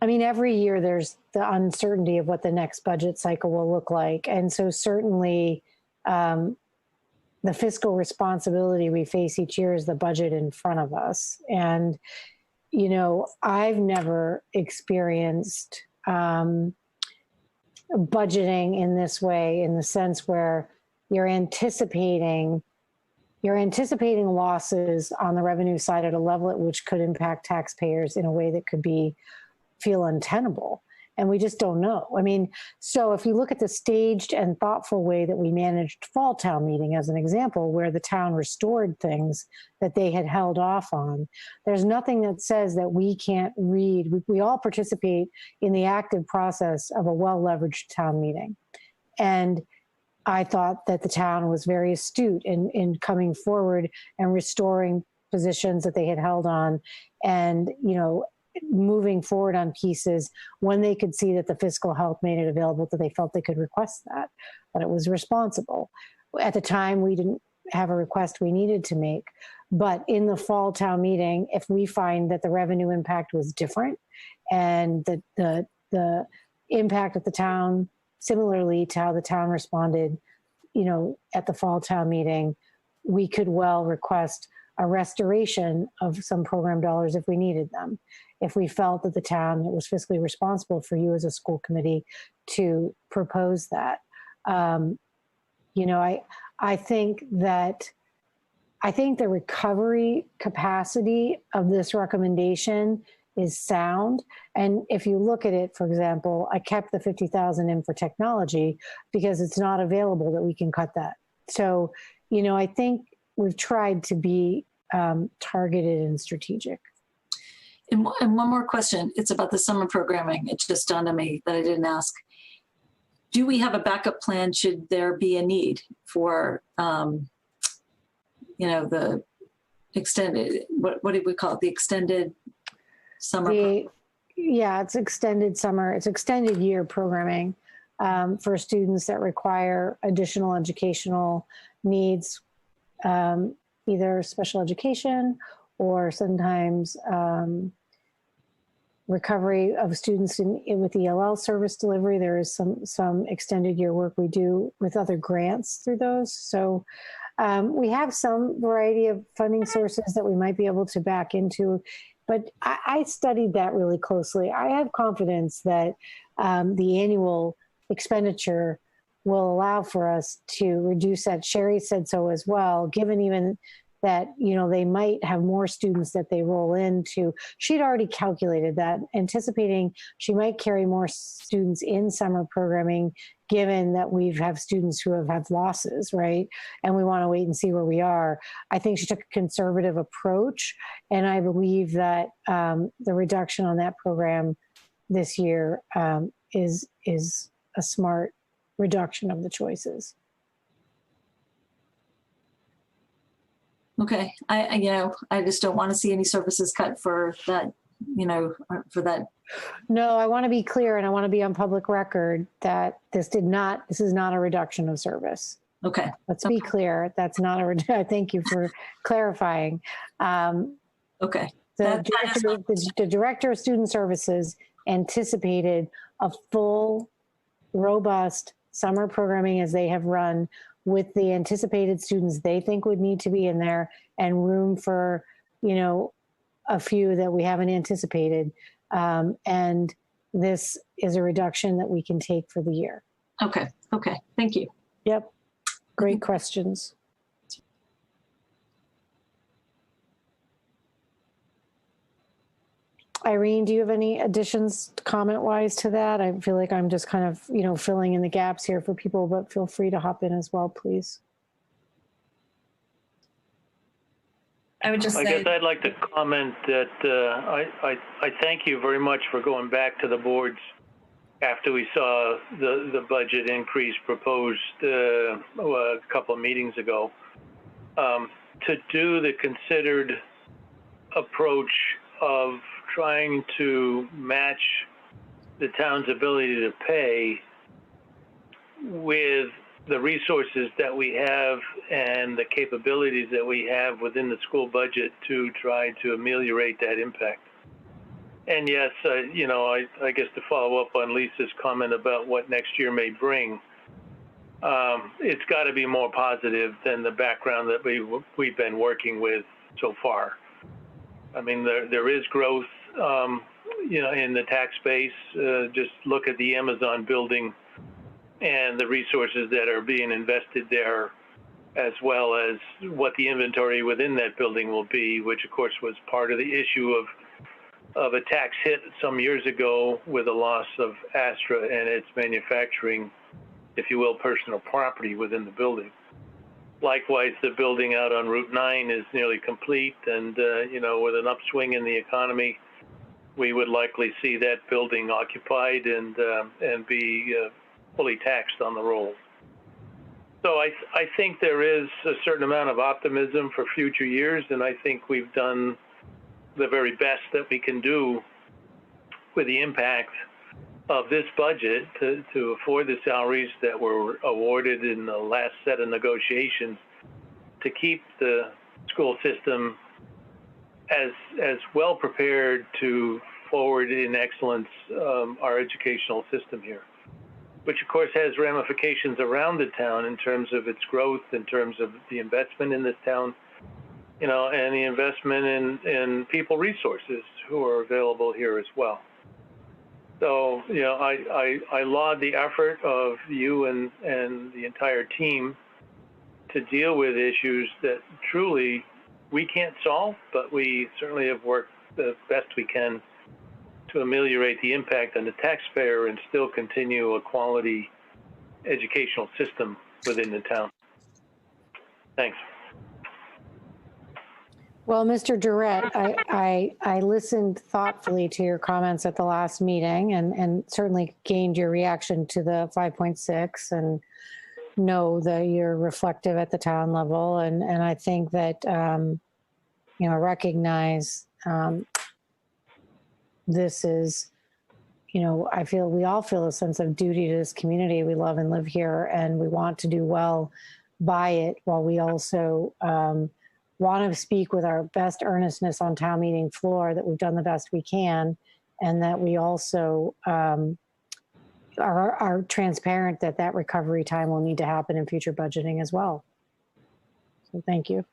I mean, every year there's the uncertainty of what the next budget cycle will look like. And so certainly the fiscal responsibility we face each year is the budget in front of us. And, you know, I've never experienced budgeting in this way, in the sense where you're anticipating losses on the revenue side at a level at which could impact taxpayers in a way that could feel untenable. And we just don't know. I mean, so if you look at the staged and thoughtful way that we managed fall town meeting as an example, where the town restored things that they had held off on, there's nothing that says that we can't read. We all participate in the active process of a well-leveraged town meeting. And I thought that the town was very astute in coming forward and restoring positions that they had held on, and, you know, moving forward on pieces when they could see that the fiscal health made it available, that they felt they could request that it was responsible. At the time, we didn't have a request we needed to make. But in the fall town meeting, if we find that the revenue impact was different and that the impact of the town, similarly to how the town responded, you know, at the fall town meeting, we could well request a restoration of some program dollars if we needed them. If we felt that the town was fiscally responsible for you as a school committee to propose that. You know, I think the recovery capacity of this recommendation is sound. And if you look at it, for example, I kept the 50,000 in for technology because it's not available that we can cut that. So, you know, I think we've tried to be targeted and strategic. And one more question. It's about the summer programming. It just dawned on me that I didn't ask. Do we have a backup plan should there be a need for, you know, the extended, what do we call it? The extended summer program? Yeah, it's extended summer. It's extended year programming for students that require additional educational needs, either special education or sometimes recovery of students with ELL service delivery. There is some extended year work we do with other grants through those. So we have some variety of funding sources that we might be able to back into, but I studied that really closely. I have confidence that the annual expenditure will allow for us to reduce that. Sherry said so as well, given even that, you know, they might have more students that they roll into. She'd already calculated that, anticipating she might carry more students in summer programming, given that we have students who have had losses, right? And we want to wait and see where we are. I think she took a conservative approach, and I believe that the reduction on that program this year is a smart reduction of the choices. Okay, I just don't want to see any services cut for that, you know, for that. No, I want to be clear, and I want to be on public record that this is not a reduction of service. Okay. Let's be clear. That's not a thank you for clarifying. Okay. The director of student services anticipated a full, robust summer programming as they have run, with the anticipated students they think would need to be in there, and room for, you know, a few that we haven't anticipated. And this is a reduction that we can take for the year. Okay. Okay. Thank you. Yep. Great questions. Irene, do you have any additions comment-wise to that? I feel like I'm just kind of, you know, filling in the gaps here for people, but feel free to hop in as well, please. I would just I say, guess I'd like to comment that I thank you very much for going back to the boards after we saw the budget increase proposed a couple of meetings ago, to do the considered approach of trying to match the town's ability to pay with the resources that we have and the capabilities that we have within the school budget to try to ameliorate that impact. And yes, I guess to follow up on Lisa's comment about what next year may bring, it's got to be more positive than the background that we've been working with so far. I mean, there is growth, in the tax base. Just look at the Amazon building and the resources that are being invested there, as well as what the inventory within that building will be, which of course was part of the issue of a tax hit some years ago with the loss of Astra and its manufacturing, if you will, personal property within the building. Likewise, the building out on Route 9 is nearly complete, and with an upswing in the economy, we would likely see that building occupied and be fully taxed on the roll. So I think there is a certain amount of optimism for future years, and I think we've done the very best that we can do with the impact of this budget to afford the salaries that were awarded in the last set of negotiations to keep the school system as well prepared to forward in excellence our educational system here, which of course has ramifications around the town in terms of its growth, in terms of the investment in this town, and the investment in people resources who are available here as well. So, I laud the effort of you and the entire team to deal with issues that truly we can't solve, but we certainly have worked the best we can to ameliorate the impact on the taxpayer and still continue a quality educational system within the town. Thanks. Well, Mr. Durrett, I listened thoughtfully to your comments at the last meeting and certainly gained your reaction to the 5.6 and know that you're reflective at the town level. And I think that, recognize this is, I feel we all feel a sense of duty to this community. We love and live here, and we want to do well by it, while we also want to speak with our best earnestness on town meeting floor that we've done the best we can, and that we also are transparent that recovery time will need to happen in future budgeting as well. So thank you.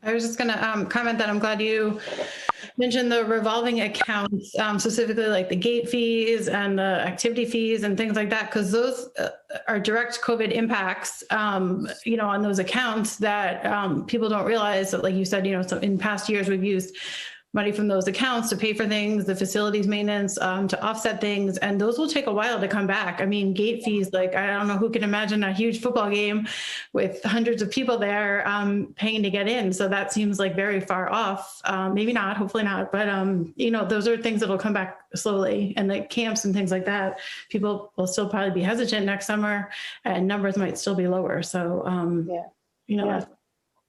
I was just going to comment that I'm glad you mentioned the revolving accounts, specifically like the gate fees and the activity fees and things like that, because those are direct COVID impacts, on those accounts that people don't realize that, like you said, so in past years we've used money from those accounts to pay for things, the facilities maintenance, to offset things. And those will take a while to come back. I mean, gate fees, like, I don't know who can imagine a huge football game with hundreds of people there paying to get in. So that seems like very far off. Maybe not, hopefully not. But, those are things that will come back slowly. And like camps and things like that, people will still probably be hesitant next summer and numbers might still be lower. So,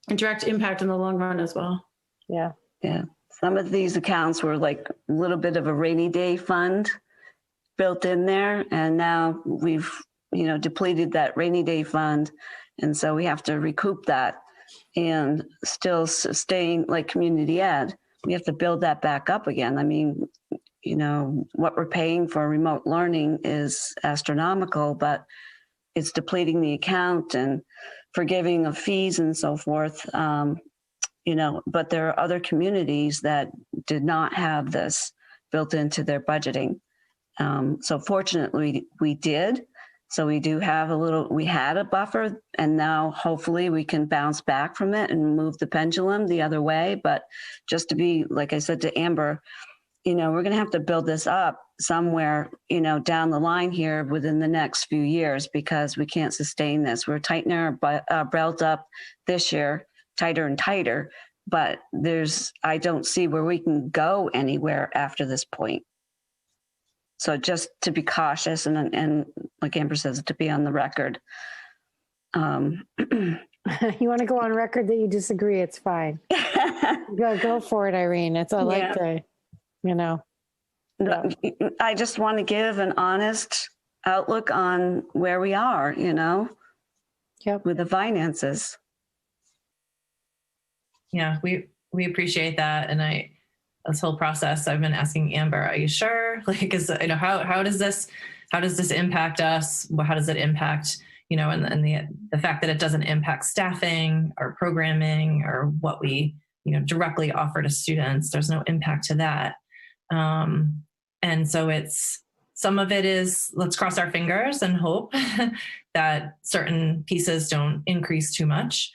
a direct impact in the long run as well. Yeah. Yeah. Some of these accounts were like a little bit of a rainy day fund built in there. And now we've, depleted that rainy day fund. And so we have to recoup that and still sustain like community ed. We have to build that back up again. I mean, what we're paying for remote learning is astronomical, but it's depleting the account and forgiving of fees and so forth. But there are other communities that did not have this built into their budgeting. So fortunately we did. So we do have we had a buffer, and now hopefully we can bounce back from it and move the pendulum the other way. But just to be, like I said to Amber, we're going to have to build this up somewhere, down the line here within the next few years, because we can't sustain this. We're tightening our belt up this year, tighter and tighter, but I don't see where we can go anywhere after this point. So just to be cautious and like Amber says, to be on the record. You want to go on record that you disagree, it's fine. Go for it, Irene. I just want to give an honest outlook on where we are, Yep. with the finances. Yeah, we appreciate that. And this whole process, I've been asking Amber, are you sure? Like, how does this impact us? How does it impact, and the fact that it doesn't impact staffing or programming or what we, directly offer to students, there's no impact to that. And so some of it is, let's cross our fingers and hope that certain pieces don't increase too much.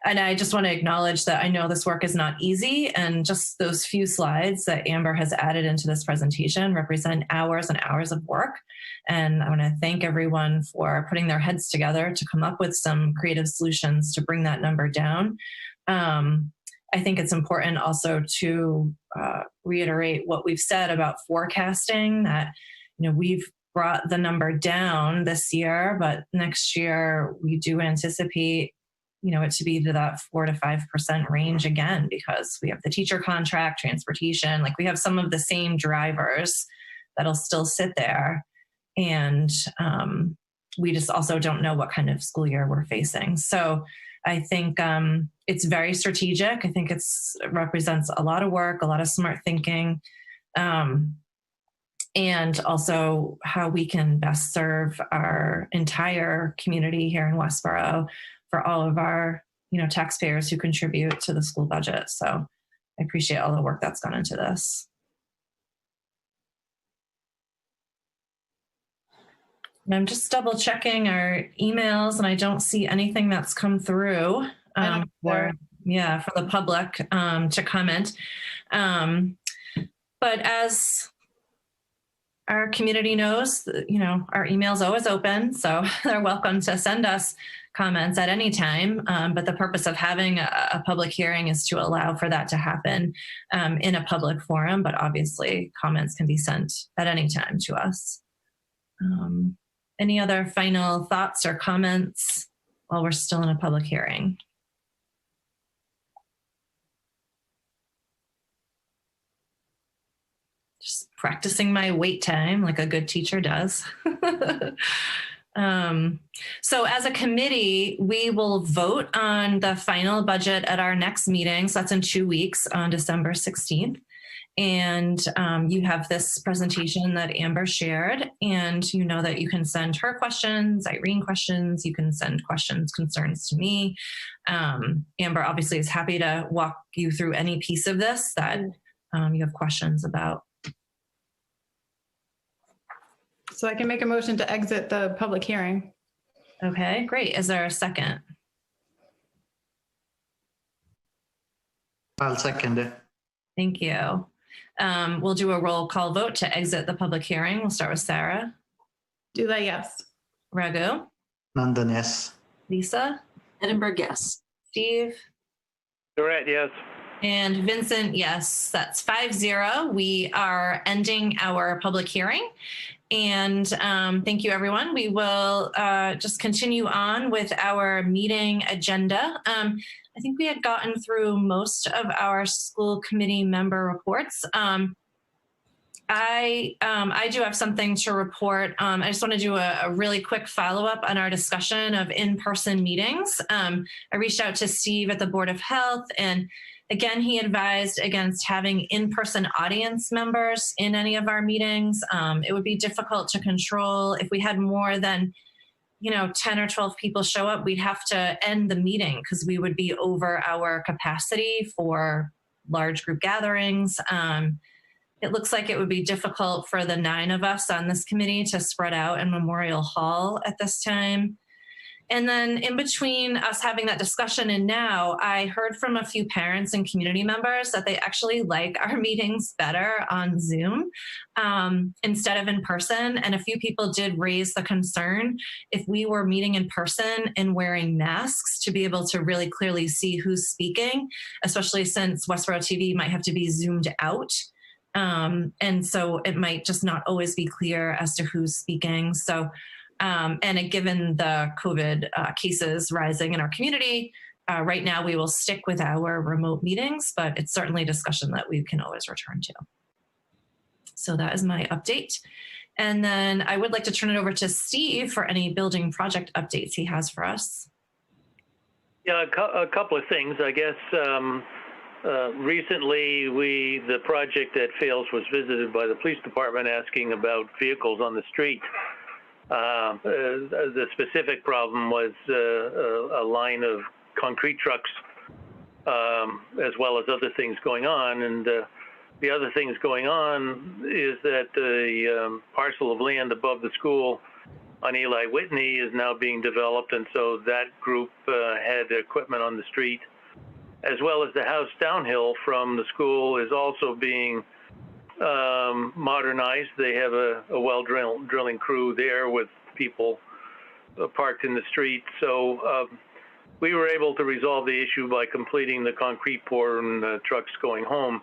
And I just want to acknowledge that I know this work is not easy, and just those few slides that Amber has added into this presentation represent hours and hours of work. And I want to thank everyone for putting their heads together to come up with some creative solutions to bring that number down. I think it's important also to reiterate what we've said about forecasting, that we've brought the number down this year, but next year we do anticipate it to be to that 4 to 5% range again, because we have the teacher contract, transportation, like we have some of the same drivers that'll still sit there. And we just also don't know what kind of school year we're facing. So I think it's very strategic. I think it represents a lot of work, a lot of smart thinking, and also how we can best serve our entire community here in Westborough, for all of our, taxpayers who contribute to the school budget. So I appreciate all the work that's gone into this. And I'm just double checking our emails, and I don't see anything that's come through for the public to comment. But as our community knows, our email's always open, so they're welcome to send us comments at any time. But the purpose of having a public hearing is to allow for that to happen in a public forum. But obviously, comments can be sent at any time to us. Any other final thoughts or comments while we're still in a public hearing? Just practicing my wait time like a good teacher does. So as a committee, we will vote on the final budget at our next meeting. So that's in 2 weeks on December 16th. And you have this presentation that Amber shared, and you know that you can send her questions, Irene questions, you can send questions, concerns to me. Amber obviously is happy to walk you through any piece of this that you have questions about. So I can make a motion to exit the public hearing. Okay, great. Is there a second? I'll second it. Thank you. We'll do a roll call vote to exit the public hearing. We'll start with Sarah. Dula, yes. Raghu. Nandan, yes. Lisa. Edinburgh, yes. Steve. Durrett, yes. And Vincent, yes. That's 5-0. We are ending our public hearing. And thank you, everyone. We will just continue on with our meeting agenda. I think we had gotten through most of our school committee member reports. I do have something to report. I just want to do a really quick follow-up on our discussion of in-person meetings. I reached out to Steve at the Board of Health, and again, he advised against having in-person audience members in any of our meetings. It would be difficult to control. If we had more than 10 or 12 people show up, we'd have to end the meeting because we would be over our capacity for large group gatherings. It looks like it would be difficult for the 9 of us on this committee to spread out in Memorial Hall at this time. And then in between us having that discussion and now, I heard from a few parents and community members that they actually like our meetings better on Zoom instead of in person. And a few people did raise the concern if we were meeting in person and wearing masks to be able to really clearly see who's speaking, especially since Westborough TV might have to be zoomed out. And so it might just not always be clear as to who's speaking. So and given the COVID cases rising in our community, right now we will stick with our remote meetings, but it's certainly a discussion that we can always return to. So that is my update. And then I would like to turn it over to Steve for any building project updates he has for us. Yeah, a couple of things. I guess recently the project at Fales was visited by the police department asking about vehicles on the street. The specific problem was a line of concrete trucks, as well as other things going on. And the other things going on is that the parcel of land above the school on Eli Whitney is now being developed, and so that group had equipment on the street, as well as the house downhill from the school is also being modernized. They have a well drilling crew there with people parked in the street. So we were able to resolve the issue by completing the concrete pour and trucks going home.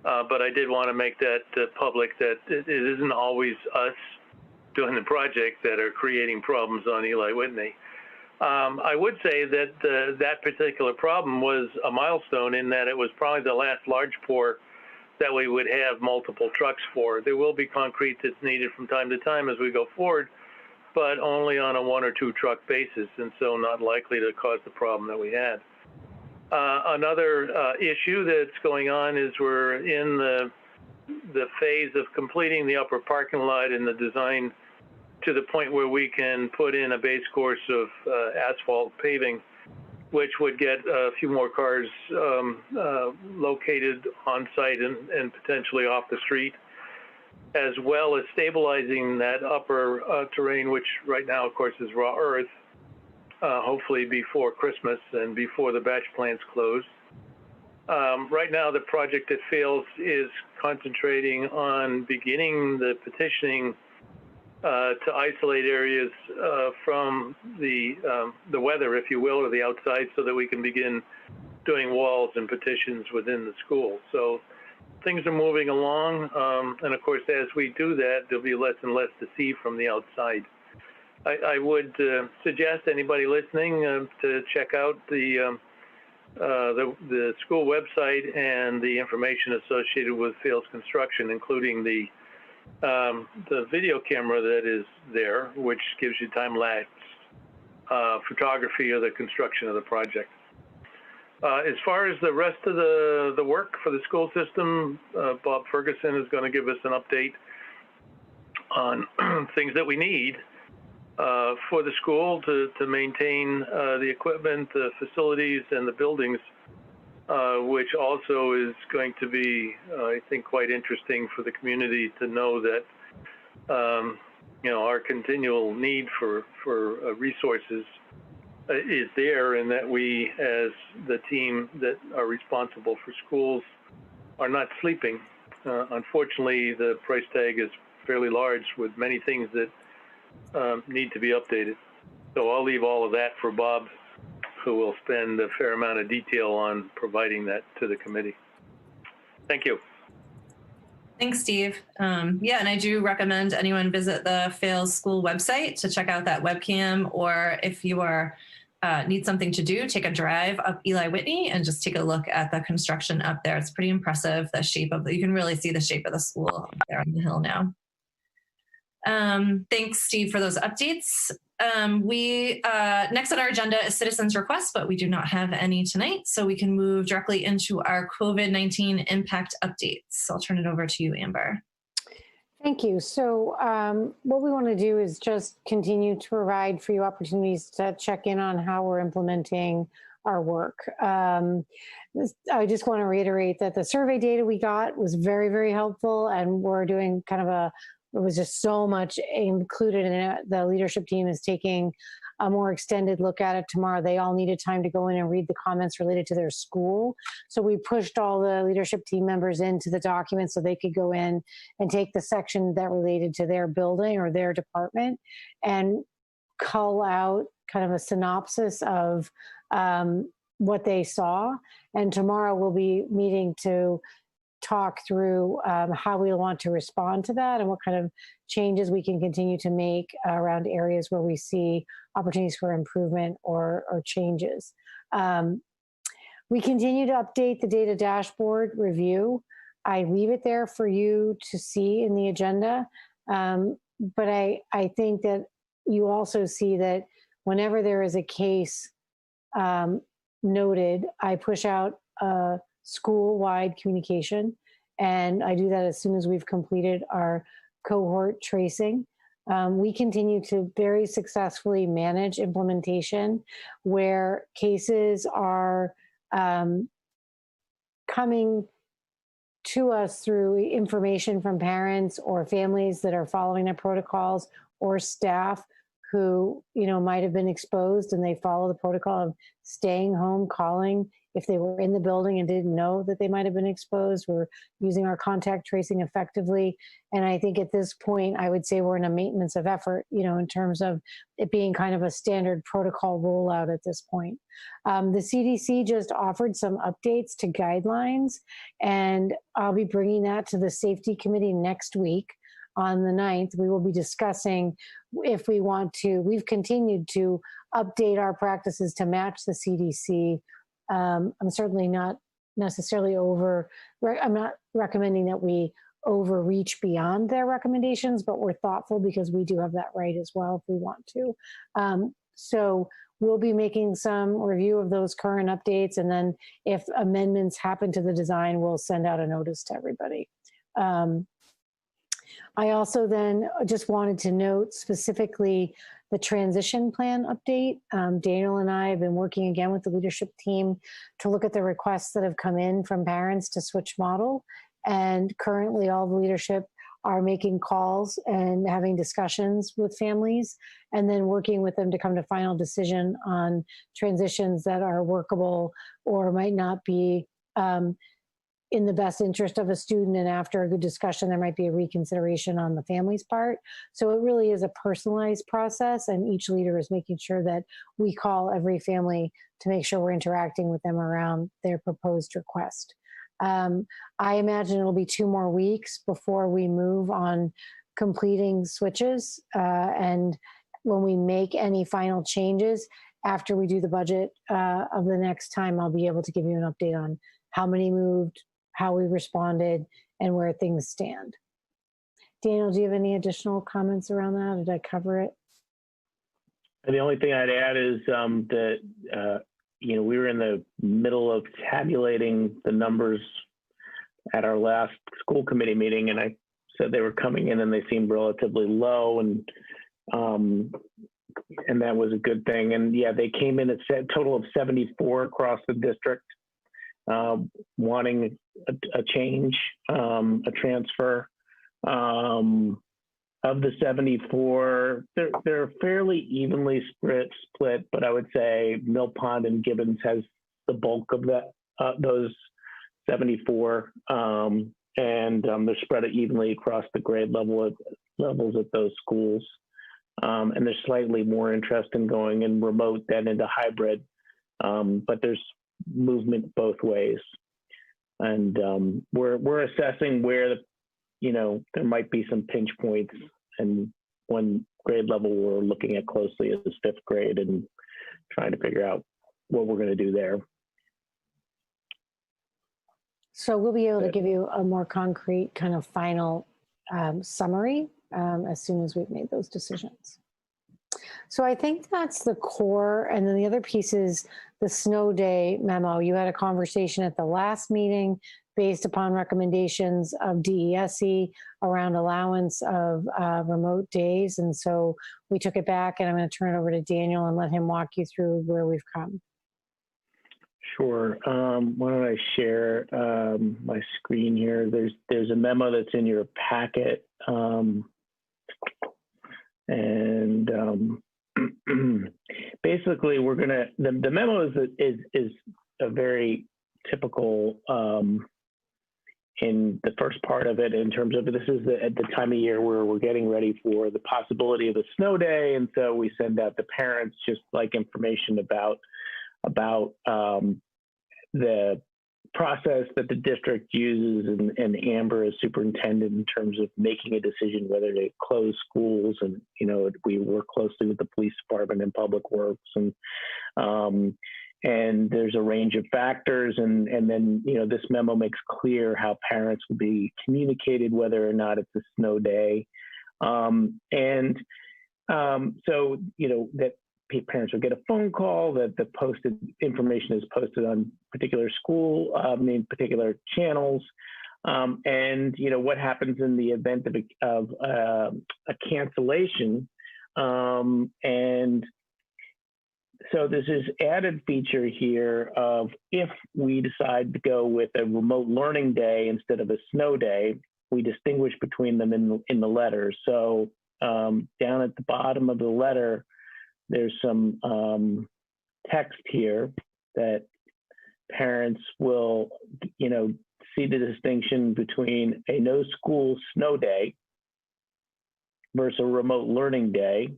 But I did want to make that public that it isn't always us doing the project that are creating problems on Eli Whitney. I would say that that particular problem was a milestone in that it was probably the last large pour that we would have multiple trucks for. There will be concrete that's needed from time to time as we go forward, but only on a 1 or 2 truck basis, and so not likely to cause the problem that we had. Another issue that's going on is we're in the phase of completing the upper parking lot and the design to the point where we can put in a base course of asphalt paving, which would get a few more cars located on site and potentially off the street, as well as stabilizing that upper terrain, which right now, of course, is raw earth, hopefully before Christmas and before the batch plants close. Right now, the project at Fales is concentrating on beginning the petitioning to isolate areas from the weather, if you will, or the outside, so that we can begin doing walls and petitions within the school. So things are moving along, and of course, as we do that, there'll be less and less to see from the outside. I would suggest anybody listening to check out the school website and the information associated with Fales construction, including the video camera that is there, which gives you time-lapse photography of the construction of the project. As far as the rest of the work for the school system, Bob Ferguson is going to give us an update on things that we need for the school to maintain the equipment, the facilities, and the buildings, which also is going to be, I think, quite interesting for the community to know that, our continual need for resources is there, and that we, as the team that are responsible for schools, are not sleeping. Unfortunately, the price tag is fairly large with many things that need to be updated. So I'll leave all of that for Bob, who will spend a fair amount of detail on providing that to the committee. Thank you. Thanks, Steve. Yeah, and I do recommend anyone visit the Fales School website to check out that webcam, or if you are need something to do, take a drive up Eli Whitney and just take a look at the construction up there. It's pretty impressive, the shape of you can really see the shape of the school up there on the hill now. Thanks, Steve, for those updates. Next on our agenda is citizens' requests, but we do not have any tonight, so we can move directly into our COVID-19 impact updates. I'll turn it over to you, Amber. Thank you. So what we want to do is just continue to provide for you opportunities to check in on how we're implementing our work. I just want to reiterate that the survey data we got was very, very helpful, and we're doing kind of it was just so much included in it. The leadership team is taking a more extended look at it tomorrow. They all needed time to go in and read the comments related to their school. So we pushed all the leadership team members into the document so they could go in and take the section that related to their building or their department and call out kind of a synopsis of what they saw. And tomorrow we'll be meeting to talk through how we want to respond to that and what kind of changes we can continue to make around areas where we see opportunities for improvement or changes. We continue to update the data dashboard review. I leave it there for you to see in the agenda. But I think that you also see that whenever there is a case noted, I push out a school-wide communication, and I do that as soon as we've completed our cohort tracing. We continue to very successfully manage implementation where cases are coming to us through information from parents or families that are following their protocols, or staff who, might have been exposed and they follow the protocol of staying home, calling if they were in the building and didn't know that they might have been exposed. We're using our contact tracing effectively. And I think at this point, I would say we're in a maintenance of effort, in terms of it being kind of a standard protocol rollout at this point. The CDC just offered some updates to guidelines, and I'll be bringing that to the safety committee next week. On the 9th, we will be discussing if we want to. We've continued to update our practices to match the CDC. I'm certainly not necessarily I'm not recommending that we overreach beyond their recommendations, but we're thoughtful because we do have that right as well if we want to. So we'll be making some review of those current updates, and then if amendments happen to the design, we'll send out a notice to everybody. I also then just wanted to note specifically the transition plan update. Daniel and I have been working again with the leadership team to look at the requests that have come in from parents to switch model. And currently all the leadership are making calls and having discussions with families, and then working with them to come to final decision on transitions that are workable or might not be in the best interest of a student. And after a good discussion, there might be a reconsideration on the family's part. So it really is a personalized process, and each leader is making sure that we call every family to make sure we're interacting with them around their proposed request. I imagine it'll be 2 more weeks before we move on completing switches. And when we make any final changes after we do the budget of the next time, I'll be able to give you an update on how many moved, how we responded, and where things stand. Daniel, do you have any additional comments around that? Did I cover it? The only thing I'd add is that, we were in the middle of tabulating the numbers at our last school committee meeting, and I said they were coming in and they seemed relatively low, and that was a good thing. And yeah, they came in at a total of 74 across the district, wanting a change, a transfer. Of the 74, they're fairly evenly split, but I would say Mill Pond and Gibbons has the bulk of those 74, and they're spread evenly across the grade levels at those schools. And there's slightly more interest in going in remote than into hybrid, but there's movement both ways. And we're assessing where there might be some pinch points, and one grade level we're looking at closely is 5th grade and trying to figure out what we're going to do there. So we'll be able to give you a more concrete kind of final summary as soon as we've made those decisions. So I think that's the core. And then the other piece is the snow day memo. You had a conversation at the last meeting based upon recommendations of DESE around allowance of remote days. And so we took it back, and I'm going to turn it over to Daniel and let him walk you through where we've come. Sure. Why don't I share my screen here? There's a memo that's in your packet. Basically we're going to, the memo is a very typical in the first part of it, in terms of this is at the time of year where we're getting ready for the possibility of a snow day. And so we send out to parents just like information about the process that the district uses, and Amber as superintendent in terms of making a decision whether to close schools. And, we work closely with the police department and public works, and there's a range of factors. And then, this memo makes clear how parents will be communicated whether or not it's a snow day. So, that parents will get a phone call that the posted information is posted on particular particular channels. And what happens in the event of a cancellation. And so there's this added feature here of if we decide to go with a remote learning day instead of a snow day, we distinguish between them in the letter. So down at the bottom of the letter, there's some text here that parents will, see the distinction between a no school snow day versus a remote learning day.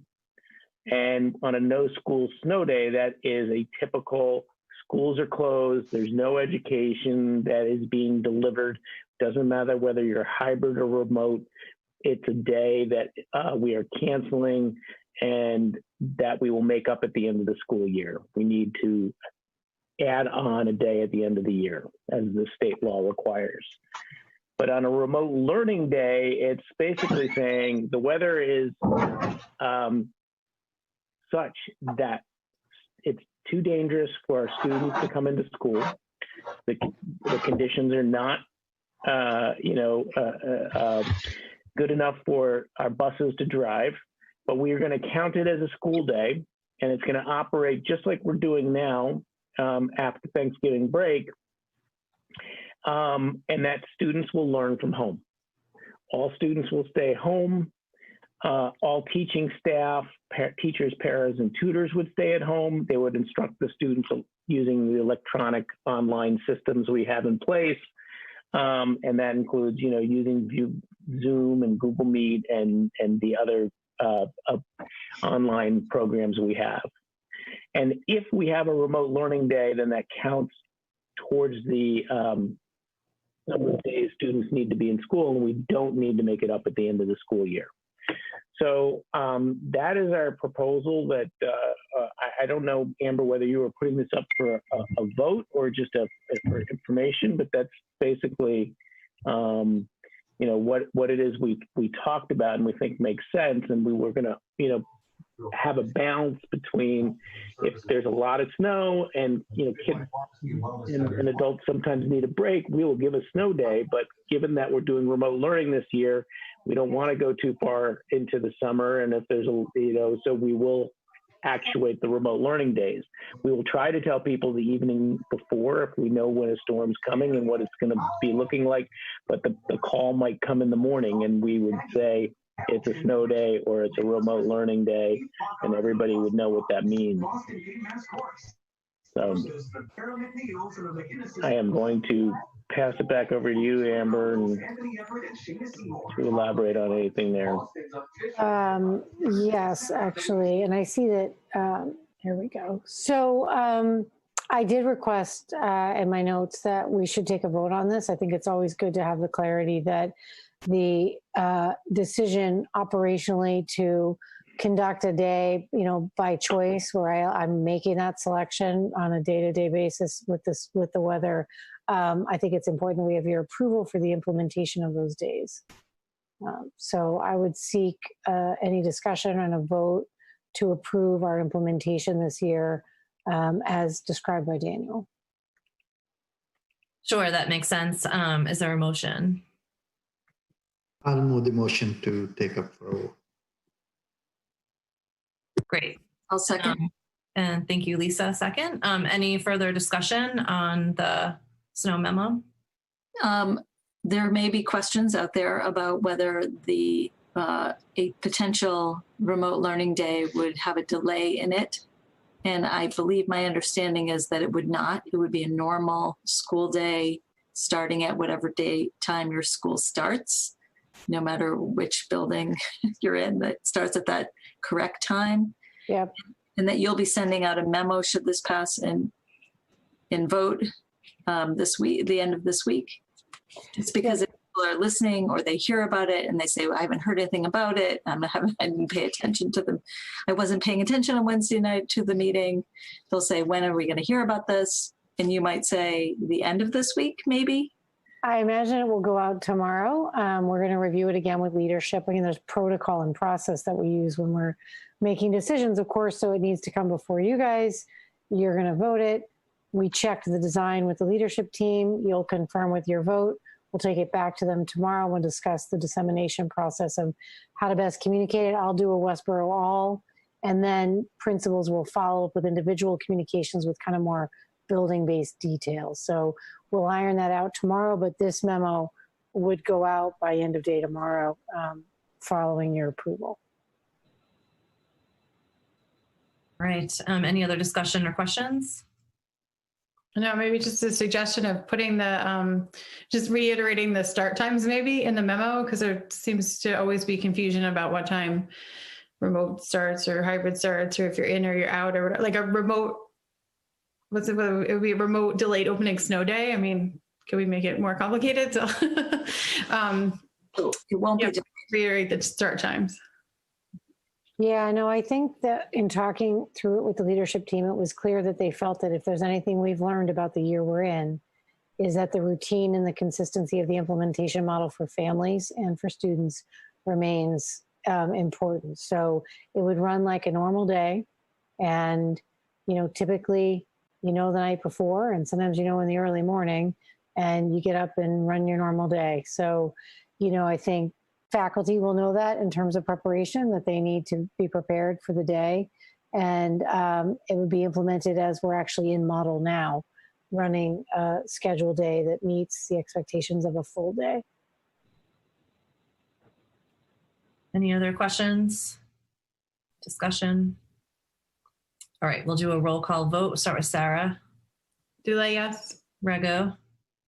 And on a no school snow day, that is a typical schools are closed. There's no education that is being delivered. Doesn't matter whether you're hybrid or remote. It's a day that we are canceling and that we will make up at the end of the school year. We need to add on a day at the end of the year as the state law requires. But on a remote learning day, it's basically saying the weather is such that it's too dangerous for our students to come into school. The conditions are not, good enough for our buses to drive, but we are going to count it as a school day, and it's going to operate just like we're doing now after Thanksgiving break, and that students will learn from home. All students will stay home. All teaching staff, teachers, paras, and tutors would stay at home. They would instruct the students using the electronic online systems we have in place. And that includes, using Zoom and Google Meet and the other online programs we have. And if we have a remote learning day, then that counts towards the number of days students need to be in school, and we don't need to make it up at the end of the school year. So that is our proposal that I don't know, Amber, whether you were putting this up for a vote or just for information, but that's basically, what it is we talked about and we think makes sense. And we were going to, have a balance between if there's a lot of snow and, kids and adults sometimes need a break, we will give a snow day. But given that we're doing remote learning this year, we don't want to go too far into the summer. And if there's so we will actuate the remote learning days. We will try to tell people the evening before if we know when a storm's coming and what it's going to be looking like. But the call might come in the morning and we would say it's a snow day or it's a remote learning day, and everybody would know what that means. So I am going to pass it back over to you, Amber, and to elaborate on anything there. Yes, actually, and I see that, here we go. So I did request in my notes that we should take a vote on this. I think it's always good to have the clarity that the decision operationally to conduct a day, by choice, where I'm making that selection on a day-to-day basis with the weather. I think it's important that we have your approval for the implementation of those days. So I would seek any discussion and a vote to approve our implementation this year as described by Daniel. Sure, that makes sense. Is there a motion? I'll move the motion to take up for a vote. Great. I'll second. And thank you, Lisa. Second. Any further discussion on the snow memo? There may be questions out there about whether a potential remote learning day would have a delay in it. And I believe my understanding is that it would not. It would be a normal school day starting at whatever time your school starts, no matter which building you're in, that starts at that correct time. Yep. And that you'll be sending out a memo should this pass and vote this week, the end of this week. It's because if people are listening or they hear about it and they say, well, I haven't heard anything about it. I didn't pay attention to them. I wasn't paying attention on Wednesday night to the meeting. They'll say, when are we going to hear about this? And you might say the end of this week, maybe. I imagine it will go out tomorrow. We're going to review it again with leadership. I mean, there's protocol and process that we use when we're making decisions, of course, so it needs to come before you guys. You're going to vote it. We checked the design with the leadership team. You'll confirm with your vote. We'll take it back to them tomorrow. We'll discuss the dissemination process of how to best communicate it. I'll do a Westborough all, and then principals will follow up with individual communications with kind of more building-based details. So we'll iron that out tomorrow, but this memo would go out by end of day tomorrow following your approval. All right. Any other discussion or questions? No, maybe just a suggestion of putting the, just reiterating the start times maybe in the memo, because there seems to always be confusion about what time remote starts or hybrid starts, or if you're in or you're out, or whatever. Like a remote, it would be a remote delayed opening snow day. I mean, can we make it more complicated? So it won't be. Reiterate the start times. Yeah, no, I think that in talking through it with the leadership team, it was clear that they felt that if there's anything we've learned about the year we're in, is that the routine and the consistency of the implementation model for families and for students remains important. So it would run like a normal day. And, you know, typically, you know, the night before, and sometimes, you know, in the early morning, and you get up and run your normal day. So, you know, I think faculty will know that in terms of preparation, that they need to be prepared for the day. And it would be implemented as we're actually in model now, running a scheduled day that meets the expectations of a full day. Any other questions? Discussion? All right, we'll do a roll call vote. We'll start with Sarah. Dula, yes. Rego.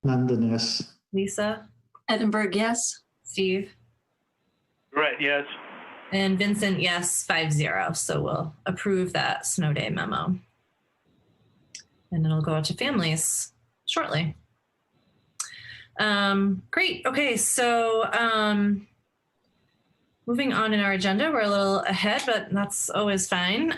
Nandan, yes. Lisa. Edinburgh, yes. Steve. Right, yes. And Vincent, yes, 5-0. So we'll approve that snow day memo. And it'll go out to families shortly. Great. Okay, so moving on in our agenda, we're a little ahead, but that's always fine.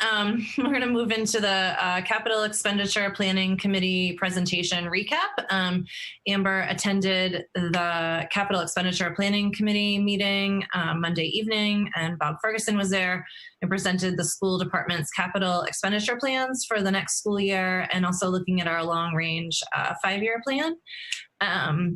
We're going to move into the Capital Expenditure Planning Committee presentation recap. Amber attended the Capital Expenditure Planning Committee meeting Monday evening, and Bob Ferguson was there and presented the school department's capital expenditure plans for the next school year, and also looking at our long-range 5-year plan.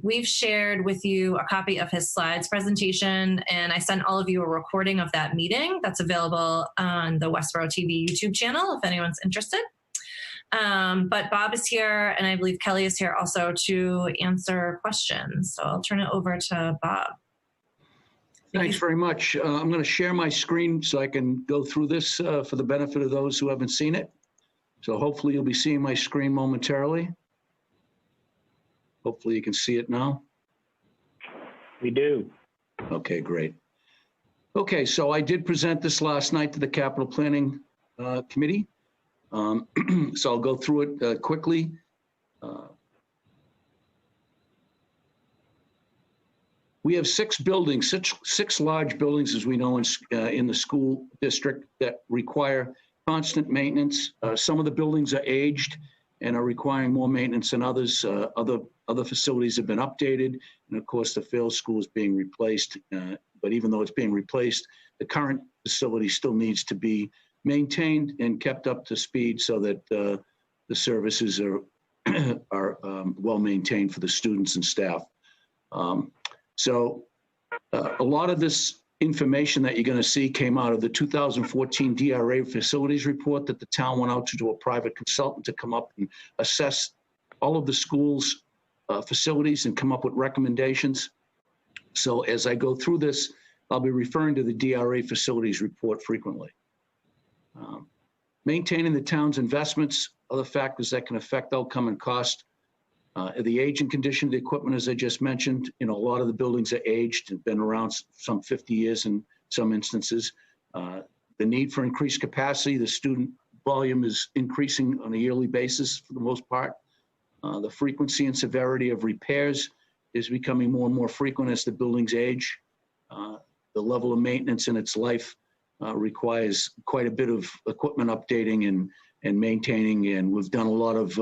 We've shared with you a copy of his slides presentation, and I sent all of you a recording of that meeting that's available on the Westborough TV YouTube channel if anyone's interested. But Bob is here, and I believe Kelly is here also to answer questions. So I'll turn it over to Bob. Thanks very much. I'm going to share my screen so I can go through this for the benefit of those who haven't seen it. So hopefully you'll be seeing my screen momentarily. Hopefully you can see it now. We do. Okay, great. Okay, so I did present this last night to the Capital Planning Committee. So I'll go through it quickly. We have 6 buildings, six large buildings, as we know, in the school district that require constant maintenance. Some of the buildings are aged and are requiring more maintenance than others. Other facilities have been updated, and of course the failed school is being replaced. But even though it's being replaced, the current facility still needs to be maintained and kept up to speed so that the services are well maintained for the students and staff. So a lot of this information that you're going to see came out of the 2014 DRA facilities report that the town went out to do a private consultant to come up and assess all of the schools' facilities and come up with recommendations. So as I go through this, I'll be referring to the DRA facilities report frequently. Maintaining the town's investments, other factors that can affect outcome and cost. The age and condition of the equipment, as I just mentioned, you know, a lot of the buildings are aged and been around some 50 years in some instances. The need for increased capacity, the student volume is increasing on a yearly basis for the most part. The frequency and severity of repairs is becoming more and more frequent as the buildings age. The level of maintenance in its life requires quite a bit of equipment updating and maintaining, and we've done a lot of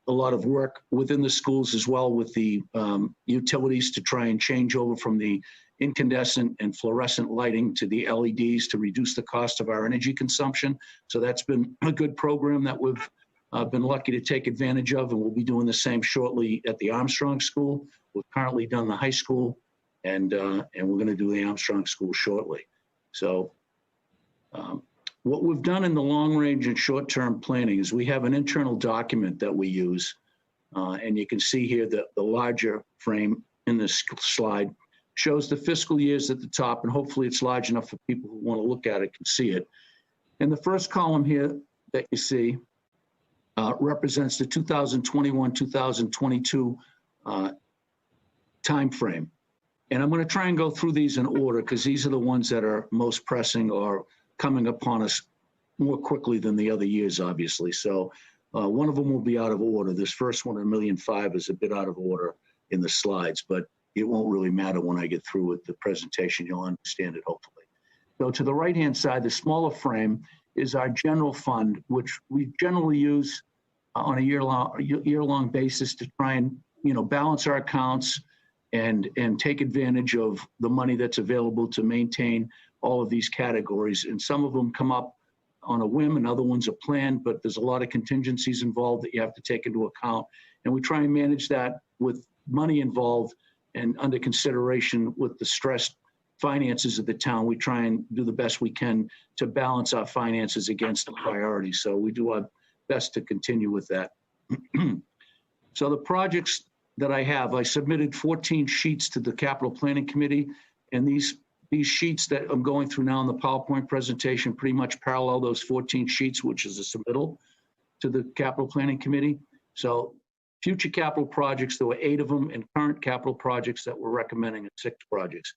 a lot of work within the schools as well with the utilities to try and change over from the incandescent and fluorescent lighting to the LEDs to reduce the cost of our energy consumption. So that's been a good program that we've been lucky to take advantage of, and we'll be doing the same shortly at the Armstrong School. We've currently done the high school, and we're going to do the Armstrong School shortly. So what we've done in the long range and short-term planning is we have an internal document that we use, and you can see here that the larger frame in this slide shows the fiscal years at the top, and hopefully it's large enough for people who want to look at it can see it. And the first column here that you see represents the 2021-2022 time frame. And I'm going to try and go through these in order because these are the ones that are most pressing or coming upon us more quickly than the other years, obviously. So one of them will be out of order. This first one, $1.5 million, is a bit out of order in the slides, but it won't really matter when I get through with the presentation. You'll understand it, hopefully. So to the right-hand side, the smaller frame is our general fund, which we generally use on a year-long basis to try and balance our accounts and take advantage of the money that's available to maintain all of these categories. And some of them come up on a whim and other ones are planned, but there's a lot of contingencies involved that you have to take into account. And we try and manage that with money involved and under consideration with the stressed finances of the town. We try and do the best we can to balance our finances against the priorities. So we do our best to continue with that. So the projects that I submitted 14 sheets to the Capital Planning Committee, and these sheets that I'm going through now in the PowerPoint presentation pretty much parallel those 14 sheets, which is a submittal to the Capital Planning Committee. So future capital projects, there were 8 of them, and current capital projects that we're recommending are 6 projects.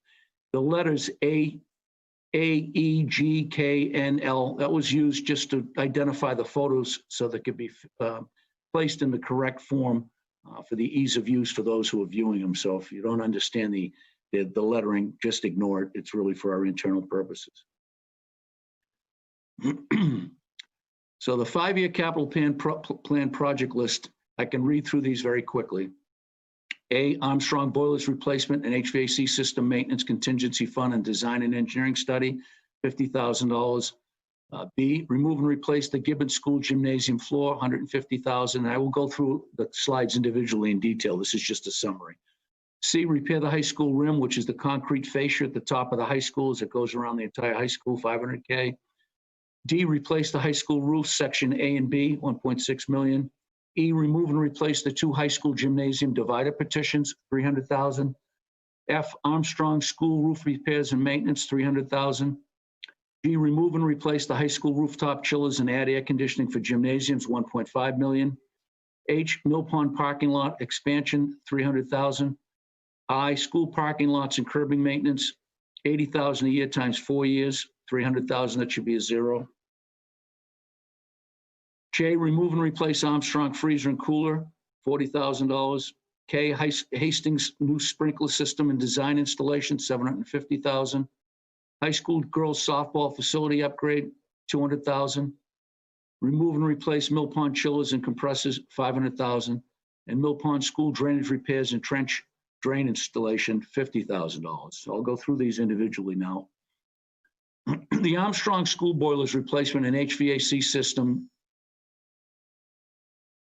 The letters A, E, G, K, N, L, that was used just to identify the photos so they could be placed in the correct form for the ease of use for those who are viewing them. So if you don't understand the lettering, just ignore it. It's really for our internal purposes. So the 5-year capital plan project list, I can read through these very quickly. A, Armstrong boilers replacement and HVAC system maintenance contingency fund and design and engineering study, $50,000. B, remove and replace the Gibbon School gymnasium floor, $150,000. I will go through the slides individually in detail. This is just a summary. C, repair the high school rim, which is the concrete fascia at the top of the high school as it goes around the entire high school, $500K. D, replace the high school roof, section A and B, $1.6 million. E, remove and replace the 2 high school gymnasium divider partitions, $300,000. F, Armstrong school roof repairs and maintenance, $300,000. G, remove and replace the high school rooftop chillers and add air conditioning for gymnasiums, $1.5 million. H, Mill Pond parking lot expansion, $300,000. I, school parking lots and curbing maintenance, $80,000 a year times 4 years, $300,000. That should be a 0. J, remove and replace Armstrong freezer and cooler, $40,000. K, Hastings new sprinkler system and design installation, $750,000. High school girls softball facility upgrade, $200,000. Remove and replace Mill Pond chillers and compressors, $500,000. And Mill Pond school drainage repairs and trench drain installation, $50,000. So I'll go through these individually now. The Armstrong school boilers replacement and HVAC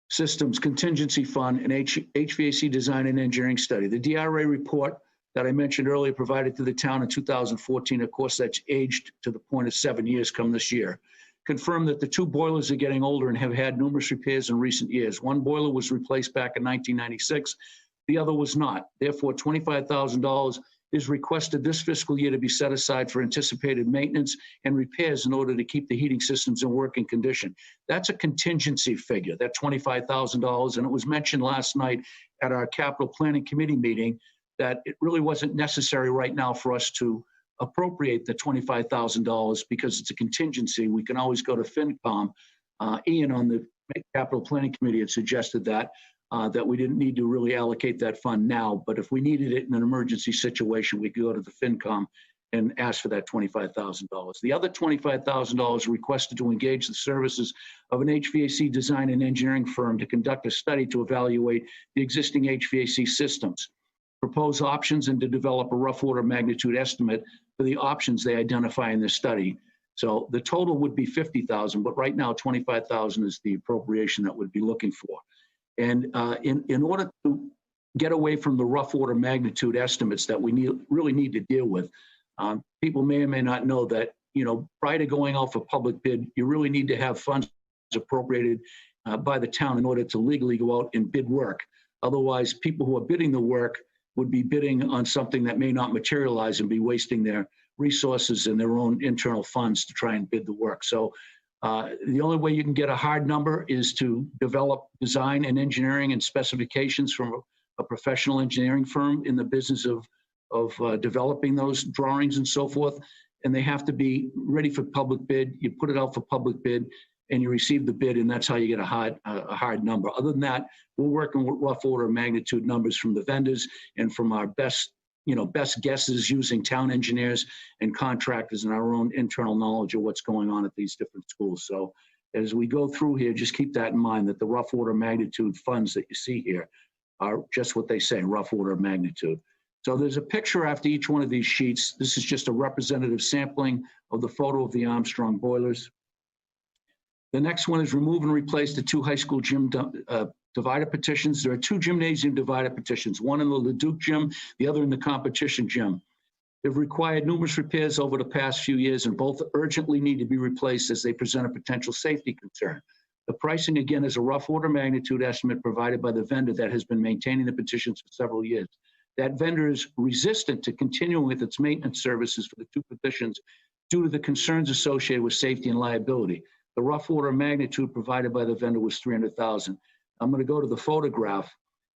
systems contingency fund and HVAC design and engineering study. The DRA report that I mentioned earlier provided to the town in 2014, of course, that's aged to the point of 7 years come this year, confirmed that the 2 boilers are getting older and have had numerous repairs in recent years. One boiler was replaced back in 1996. The other was not. Therefore, $25,000 is requested this fiscal year to be set aside for anticipated maintenance and repairs in order to keep the heating systems in working condition. That's a contingency figure, that $25,000. And it was mentioned last night at our Capital Planning Committee meeting that it really wasn't necessary right now for us to appropriate the $25,000 because it's a contingency. We can always go to FinCom. Ian on the Capital Planning Committee had suggested that we didn't need to really allocate that fund now, but if we needed it in an emergency situation, we could go to the FinCom and asked for that $25,000. The other $25,000 requested to engage the services of an HVAC design and engineering firm to conduct a study to evaluate the existing HVAC systems, propose options, and to develop a rough order magnitude estimate for the options they identify in this study. So the total would be $50,000, but right now $25,000 is the appropriation that we'd be looking for. And in order to get away from the rough order magnitude estimates that we really need to deal with, people may or may not know that, prior to going out for public bid, you really need to have funds appropriated by the town in order to legally go out and bid work. Otherwise, people who are bidding the work would be bidding on something that may not materialize and be wasting their resources and their own internal funds to try and bid the work. So the only way you can get a hard number is to develop design and engineering and specifications from a professional engineering firm in the business of developing those drawings and so forth. And they have to be ready for public bid. You put it out for public bid and you receive the bid, and that's how you get a hard number. Other than that, we're working with rough order of magnitude numbers from the vendors and from our best guesses using town engineers and contractors and our own internal knowledge of what's going on at these different schools. So as we go through here, just keep that in mind, that the rough order of magnitude funds that you see here are just what they say, rough order of magnitude. So there's a picture after each one of these sheets. This is just a representative sampling of the photo of the Armstrong boilers. The next one is remove and replace the 2 high school gym divider petitions. There are 2 gymnasium divider petitions, one in the Leduc gym, the other in the competition gym. They've required numerous repairs over the past few years, and both urgently need to be replaced as they present a potential safety concern. The pricing, again, is a rough order magnitude estimate provided by the vendor that has been maintaining the petitions for several years. That vendor is resistant to continuing with its maintenance services for the 2 petitions due to the concerns associated with safety and liability. The rough order of magnitude provided by the vendor was $300,000. I'm going to go to the photograph.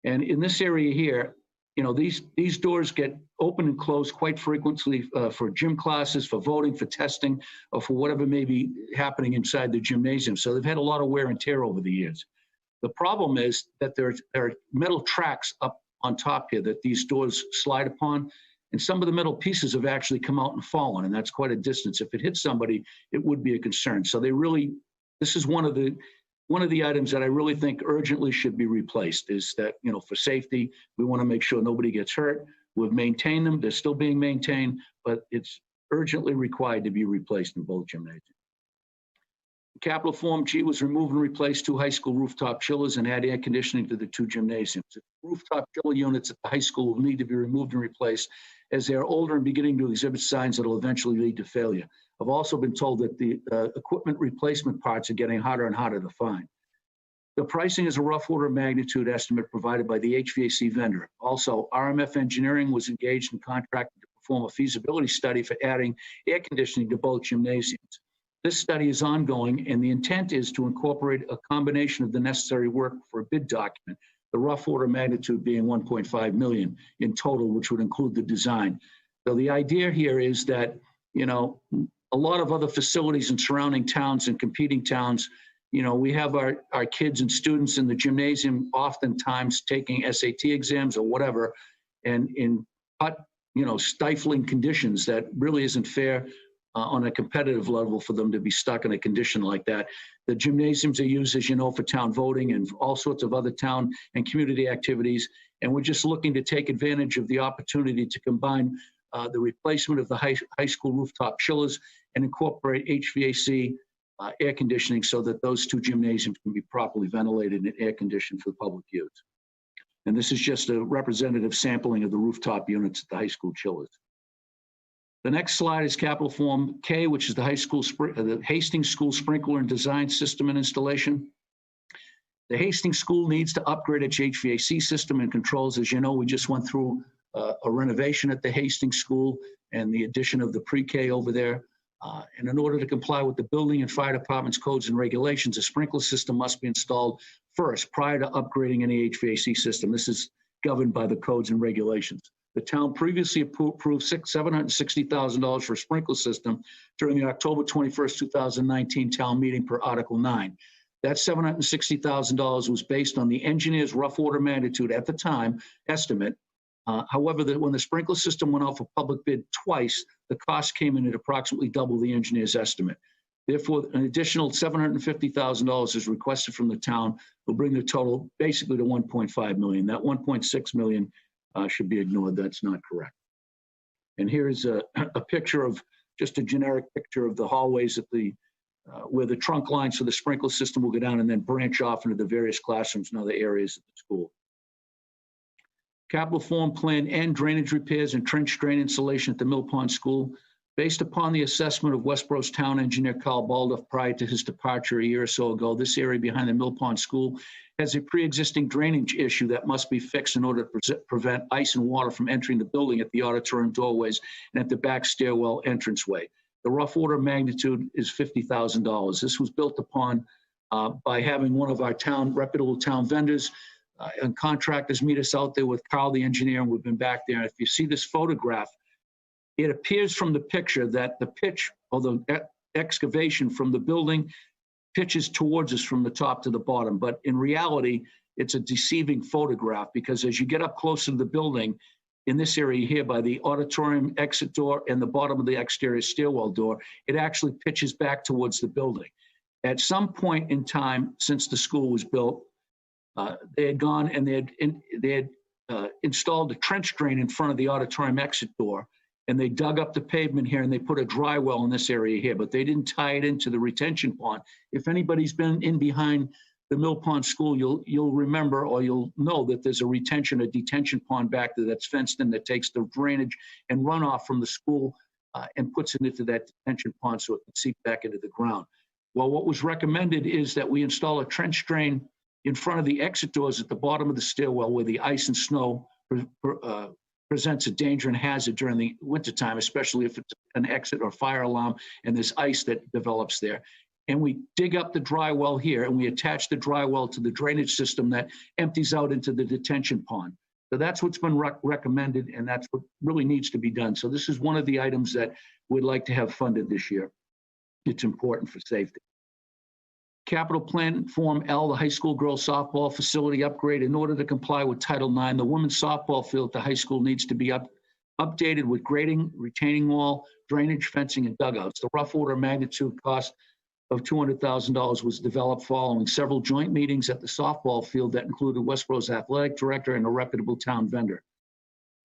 And in this area here, these doors get open and closed quite frequently for gym classes, for voting, for testing, or for whatever may be happening inside the gymnasium. So they've had a lot of wear and tear over the years. The problem is that there are metal tracks up on top here that these doors slide upon, and some of the metal pieces have actually come out and fallen, and that's quite a distance. If it hits somebody, it would be a concern. So this is one of the items that I really think urgently should be replaced, is that, for safety, we want to make sure nobody gets hurt. We've maintained them. They're still being maintained, but it's urgently required to be replaced in both gymnasiums. Capital Form G was remove and replace 2 high school rooftop chillers and add air conditioning to the 2 gymnasiums. The rooftop chiller units at the high school will need to be removed and replaced as they are older and beginning to exhibit signs that will eventually lead to failure. I've also been told that the equipment replacement parts are getting harder and harder to find. The pricing is a rough order of magnitude estimate provided by the HVAC vendor. Also, RMF Engineering was engaged and contracted to perform a feasibility study for adding air conditioning to both gymnasiums. This study is ongoing, and the intent is to incorporate a combination of the necessary work for a bid document, the rough order magnitude being $1.5 million in total, which would include the design. So the idea here is that, a lot of other facilities in surrounding towns and competing towns, we have our kids and students in the gymnasium oftentimes taking SAT exams or whatever, and in stifling conditions that really isn't fair on a competitive level for them to be stuck in a condition like that. The gymnasiums are used, as you know, for town voting and all sorts of other town and community activities. And we're just looking to take advantage of the opportunity to combine the replacement of the high school rooftop chillers and incorporate HVAC air conditioning so that those 2 gymnasiums can be properly ventilated and air conditioned for public use. And this is just a representative sampling of the rooftop units at the high school chillers. The next slide is Capital Form K, which is the the Hastings School Sprinkler and Design System and Installation. The Hastings School needs to upgrade its HVAC system and controls. As you know, we just went through a renovation at the Hastings School and the addition of the pre-K over there. And in order to comply with the building and fire department's codes and regulations, a sprinkler system must be installed first prior to upgrading any HVAC system. This is governed by the codes and regulations. The town previously approved $760,000 for a sprinkler system during the October 21st, 2019 town meeting per Article 9. That $760,000 was based on the engineer's rough order magnitude at the time estimate. However, when the sprinkler system went out for public bid twice, the cost came in at approximately double the engineer's estimate. Therefore, an additional $750,000 is requested from the town, will bring the total basically to 1.5 million. That 1.6 million should be ignored. That's not correct. And here is a picture of, just a generic picture of the hallways at the where the trunk lines for the sprinkler system will go down and then branch off into the various classrooms and other areas of the school. Capital form plan and drainage repairs and trench drain installation at the Mill Pond School. Based upon the assessment of Westborough's town engineer, Carl Baldoff, prior to his departure a year or so ago, this area behind the Mill Pond School has a pre-existing drainage issue that must be fixed in order to prevent ice and water from entering the building at the auditorium doorways and at the back stairwell entranceway. The rough order of magnitude is $50,000. This was built upon by having one of our reputable town vendors and contractors meet us out there with Carl, the engineer, and we've been back there. And if you see this photograph, it appears from the picture that the pitch or the excavation from the building pitches towards us from the top to the bottom. But in reality, it's a deceiving photograph, because as you get up closer to the building, in this area here by the auditorium exit door and the bottom of the exterior stairwell door, it actually pitches back towards the building. At some point in time since the school was built, they had gone and they had installed a trench drain in front of the auditorium exit door, and they dug up the pavement here and they put a dry well in this area here, but they didn't tie it into the retention pond. If anybody's been in behind the Mill Pond School, you'll remember, or you'll know that there's a detention pond back there that's fenced in, that takes the drainage and runoff from the school and puts it into that detention pond so it can seep back into the ground. Well, what was recommended is that we install a trench drain in front of the exit doors at the bottom of the stairwell, where the ice and snow presents a danger and hazard during the wintertime, especially if it's an exit or fire alarm and there's ice that develops there. And we dig up the dry well here and we attach the dry well to the drainage system that empties out into the detention pond. So that's what's been recommended, and that's what really needs to be done. So this is one of the items that we'd like to have funded this year. It's important for safety. Capital Plan Form L, the high school girls softball facility upgrade. In order to comply with Title IX, the women's softball field at the high school needs to be updated with grading, retaining wall, drainage, fencing, and dugouts. The rough order of magnitude cost of $200,000 was developed following several joint meetings at the softball field that included Westborough's athletic director and a reputable town vendor.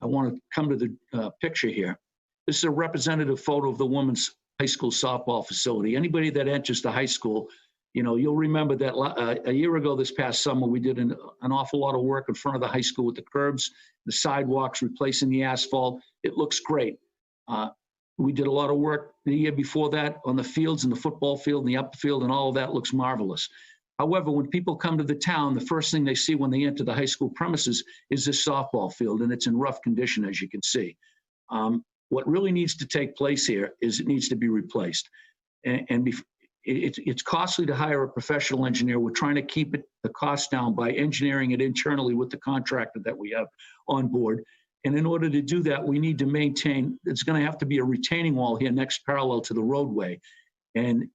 I want to come to the picture here. This is a representative photo of the women's high school softball facility. Anybody that enters the high school, you'll remember that a year ago this past summer, we did an awful lot of work in front of the high school with the curbs, the sidewalks, replacing the asphalt. It looks great. We did a lot of work the year before that on the fields and the football field and the upfield, and all of that looks marvelous. However, when people come to the town, the first thing they see when they enter the high school premises is this softball field, and it's in rough condition, as you can see. What really needs to take place here is it needs to be replaced. It's costly to hire a professional engineer. We're trying to keep the cost down by engineering it internally with the contractor that we have on board. And in order to do that, we need to maintain, it's going to have to be a retaining wall here next parallel to the roadway. And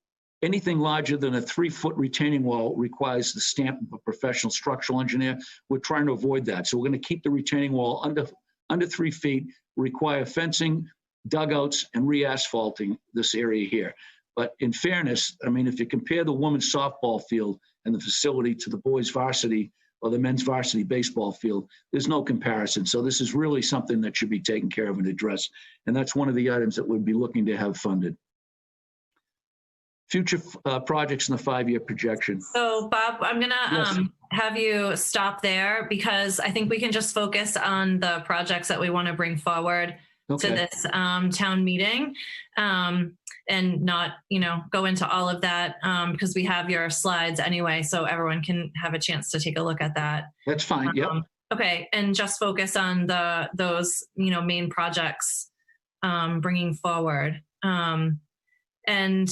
anything larger than a 3-foot retaining wall requires the stamp of a professional structural engineer. We're trying to avoid that. So we're going to keep the retaining wall under 3 feet, require fencing, dugouts, and re-asphalting this area here. But in fairness, I mean, if you compare the women's softball field and the facility to the boys varsity or the men's varsity baseball field, there's no comparison. So this is really something that should be taken care of and addressed. And that's one of the items that we'd be looking to have funded. Future projects in the 5-year projection. So Bob, I'm gonna have you stop there, because I think we can just focus on the projects that we want to bring forward to this town meeting, and not, go into all of that, because we have your slides anyway, so everyone can have a chance to take a look at that. That's fine. Yep. Okay, and just focus on those main projects bringing forward. And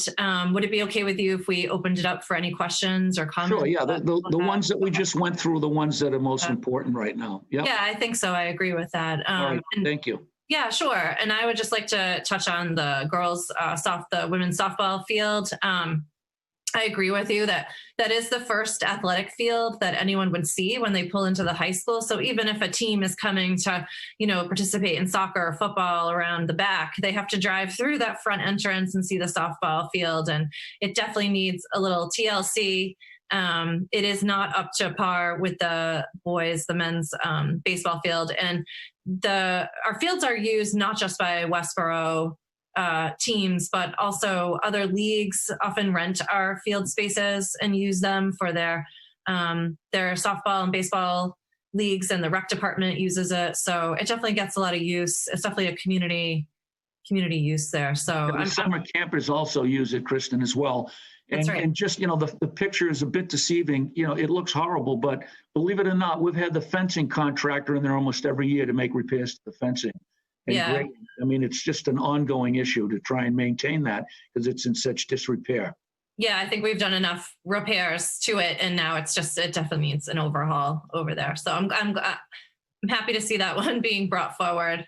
would it be okay with you if we opened it up for any questions or comments? Sure, yeah. The ones that we just went through are the ones that are most important right now. Yep. Yeah, I think so. I agree with that. All right, thank you. Yeah, sure. And I would just like to touch on the women's softball field. I agree with you that that is the first athletic field that anyone would see when they pull into the high school. So even if a team is coming to, participate in soccer or football around the back, they have to drive through that front entrance and see the softball field. And it definitely needs a little TLC. It is not up to par with the men's baseball field. And our fields are used not just by Westborough teams, but also other leagues often rent our field spaces and use them for their softball and baseball leagues, and the rec department uses it. So it definitely gets a lot of use. It's definitely a community use there. So the summer campers also use it, Kristen, as well. And, that's right. And just, the picture is a bit deceiving. It looks horrible, but believe it or not, we've had the fencing contractor in there almost every year to make repairs to the fencing. And Yeah. It's just an ongoing issue to try and maintain that because it's in such disrepair. Yeah, I think we've done enough repairs to it, and now it definitely needs an overhaul over there. So I'm happy to see that one being brought forward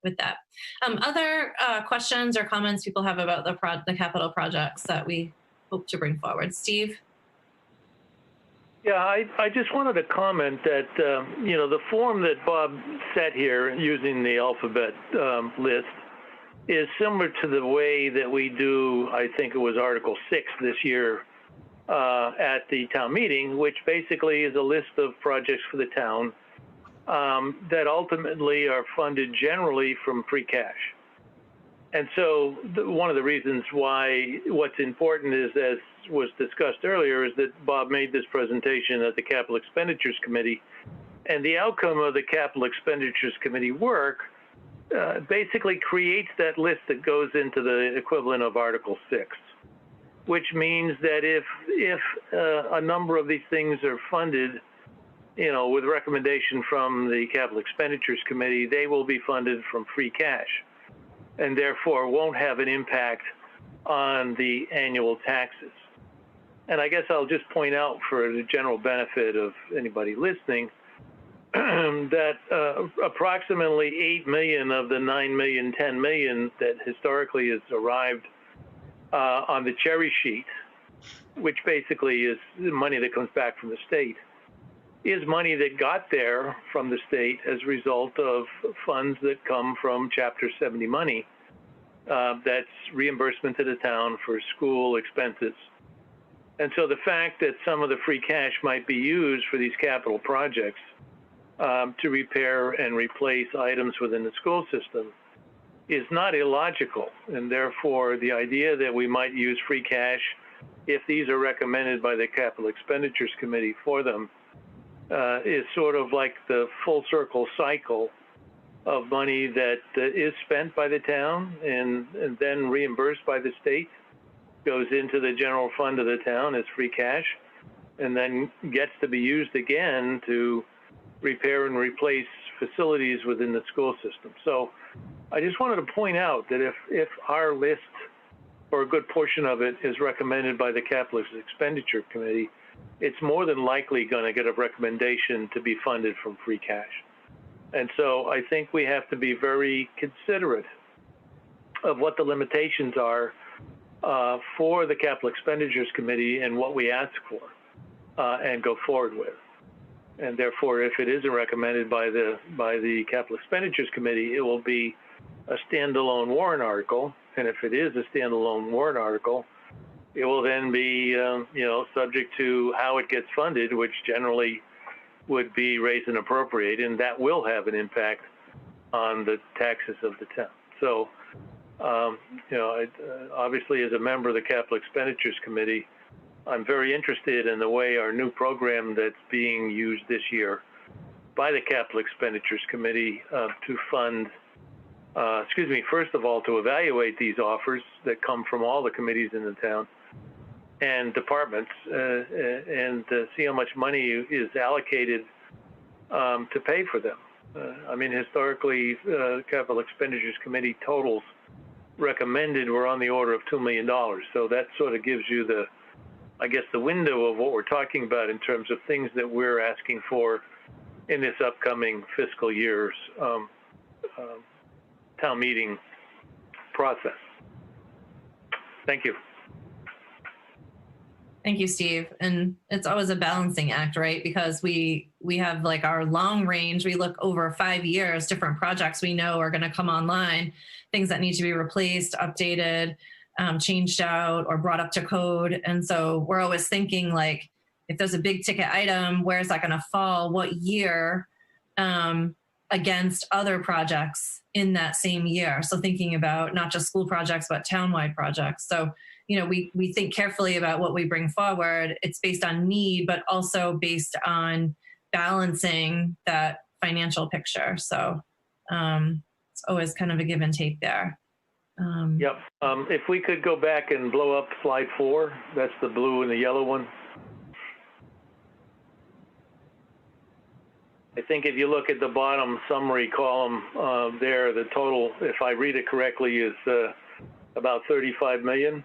with that. Other questions or comments people have about the capital projects that we hope to bring forward, Steve? Yeah, I just wanted to comment that, the form that Bob set here using the alphabet list is similar to the way that we do, I think it was Article 6 this year at the town meeting, which basically is a list of projects for the town that ultimately are funded generally from free cash. And so one of the reasons why what's important is, as was discussed earlier, is that Bob made this presentation at the Capital Expenditures Committee, and the outcome of the Capital Expenditures Committee work basically creates that list that goes into the equivalent of Article 6, which means that if a number of these things are funded, with recommendation from the Capital Expenditures Committee, they will be funded from free cash, and therefore won't have an impact on the annual taxes. And I guess I'll just point out, for the general benefit of anybody listening, that approximately 8 million of the 9 million, 10 million that historically has arrived on the cherry sheet, which basically is money that comes back from the state, is money that got there from the state as a result of funds that come from Chapter 70 money. That's reimbursement to the town for school expenses. And so the fact that some of the free cash might be used for these capital projects to repair and replace items within the school system is not illogical. And therefore, the idea that we might use free cash if these are recommended by the Capital Expenditures Committee for them is sort of like the full circle cycle of money that is spent by the town and then reimbursed by the state, goes into the general fund of the town as free cash, and then gets to be used again to repair and replace facilities within the school system. So I just wanted to point out that if our list, or a good portion of it, is recommended by the Capital Expenditure Committee, it's more than likely going to get a recommendation to be funded from free cash. And so I think we have to be very considerate of what the limitations are for the Capital Expenditures Committee and what we ask for and go forward with. And therefore, if it isn't recommended by the Capital Expenditures Committee, it will be a standalone warrant article. And if it is a standalone warrant article, it will then be, subject to how it gets funded, which generally would be raise and appropriate, and that will have an impact on the taxes of the town. So, obviously, as a member of the Capital Expenditures Committee, I'm very interested in the way our new program that's being used this year by the Capital Expenditures Committee to fund, first of all, to evaluate these offers that come from all the committees in the town and departments and see how much money is allocated to pay for them. Historically, Capital Expenditures Committee totals recommended were on the order of $2 million. So that sort of gives you the window of what we're talking about in terms of things that we're asking for in this upcoming fiscal year's town meeting process. Thank you. Thank you, Steve. And it's always a balancing act, right? Because we have like our long range, we look over 5 years, different projects we know are going to come online, things that need to be replaced, updated, changed out, or brought up to code. And so we're always thinking like, if there's a big ticket item, where is that going to fall? What year against other projects in that same year? So thinking about not just school projects, but townwide projects. So we think carefully about what we bring forward. It's based on need, but also based on balancing that financial picture. So it's always kind of a give and take there. Yep. If we could go back and blow up slide 4, that's the blue and the yellow one. I think if you look at the bottom summary column there, the total, if I read it correctly, is about 35 million.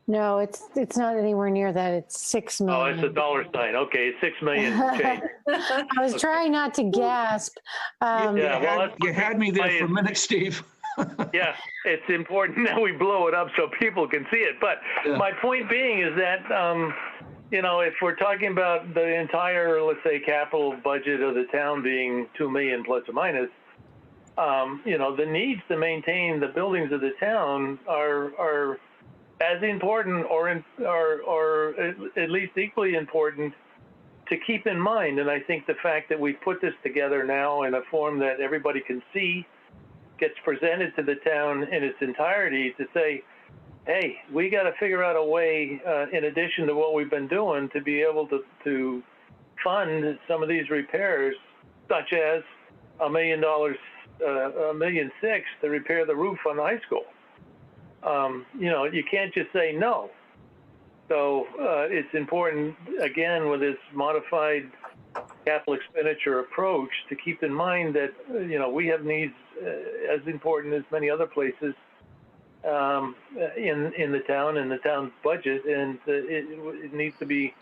No, it's not anywhere near that. It's 6 million. Oh, it's a dollar sign. Okay, 6 million change. I was trying not to gasp. You had me there for a minute, Steve. Yeah, it's important that we blow it up so people can see it. But my point being is that, if we're talking about the entire, let's say, capital budget of the town being 2 million plus or minus, the needs to maintain the buildings of the town are as important or at least equally important to keep in mind. And I think the fact that we put this together now in a form that everybody can see, gets presented to the town in its entirety to say, hey, we got to figure out a way, in addition to what we've been doing, to be able to fund some of these repairs, such as $1 million, $1.6 million to repair the roof on the high school. You can't just say no. So it's important, again, with this modified capital expenditure approach, to keep in mind that, we have needs as important as many other places in the town and the town's budget, and it needs to be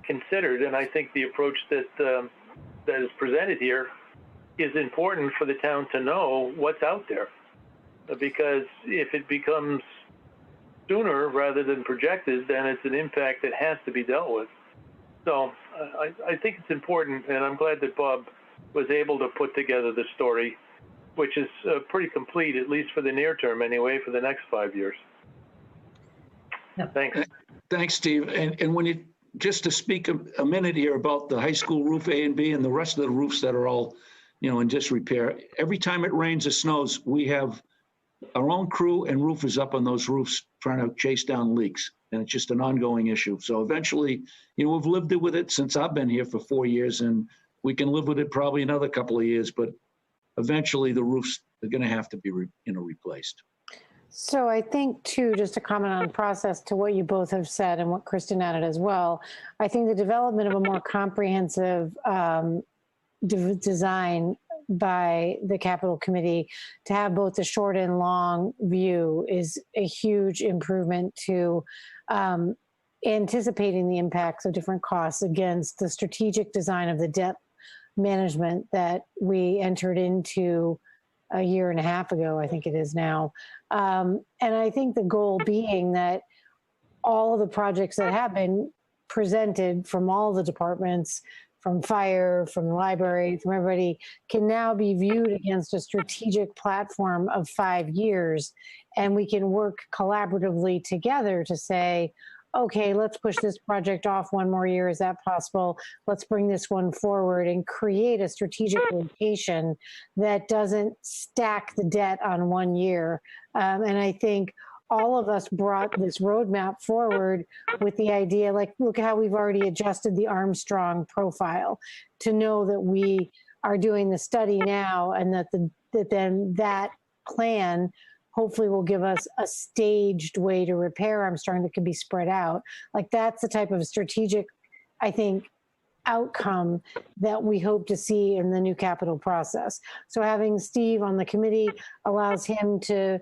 considered. And I think the approach that is presented here is important for the town to know what's out there, because if it becomes sooner rather than projected, then it's an impact that has to be dealt with. So I think it's important, and I'm glad that Bob was able to put together the story, which is pretty complete, at least for the near term anyway, for the next 5 years. Yep. Thanks. Thanks, Steve. And when you, just to speak a minute here about the high school roof A and B and the rest of the roofs that are all, in disrepair, every time it rains or snows, we have our own crew and roofers up on those roofs trying to chase down leaks. And it's just an ongoing issue. So eventually, we've lived with it since I've been here for 4 years, and we can live with it probably another couple of years, but eventually the roofs are going to have to be replaced. So I think too, just to comment on process to what you both have said and what Kristen added as well, I think the development of a more comprehensive design by the Capital Committee to have both the short and long view is a huge improvement to anticipating the impacts of different costs against the strategic design of the debt management that we entered into a year and a half ago, I think it is now. And I think the goal being that all of the projects that have been presented from all the departments, from fire, from the library, from everybody, can now be viewed against a strategic platform of 5 years. And we can work collaboratively together to say, okay, let's push this project off 1 more year. Is that possible? Let's bring this one forward and create a strategic location that doesn't stack the debt on 1 year. And I think all of us brought this roadmap forward with the idea, like, look how we've already adjusted the Armstrong profile to know that we are doing the study now, and that that plan hopefully will give us a staged way to repair Armstrong that can be spread out. Like, that's the type of strategic, I think, outcome that we hope to see in the new capital process. So having Steve on the committee allows him to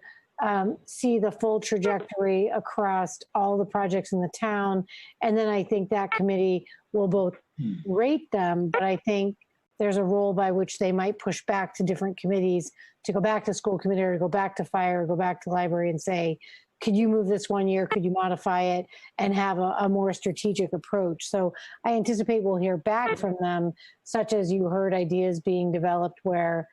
see the full trajectory across all the projects in the town. And then I think that committee will both rate them, but I think there's a role by which they might push back to different committees to go back to school committee or go back to fire or go back to library and say, could you move this 1 year? Could you modify it and have a more strategic approach? So I anticipate we'll hear back from them, such as you heard ideas being developed where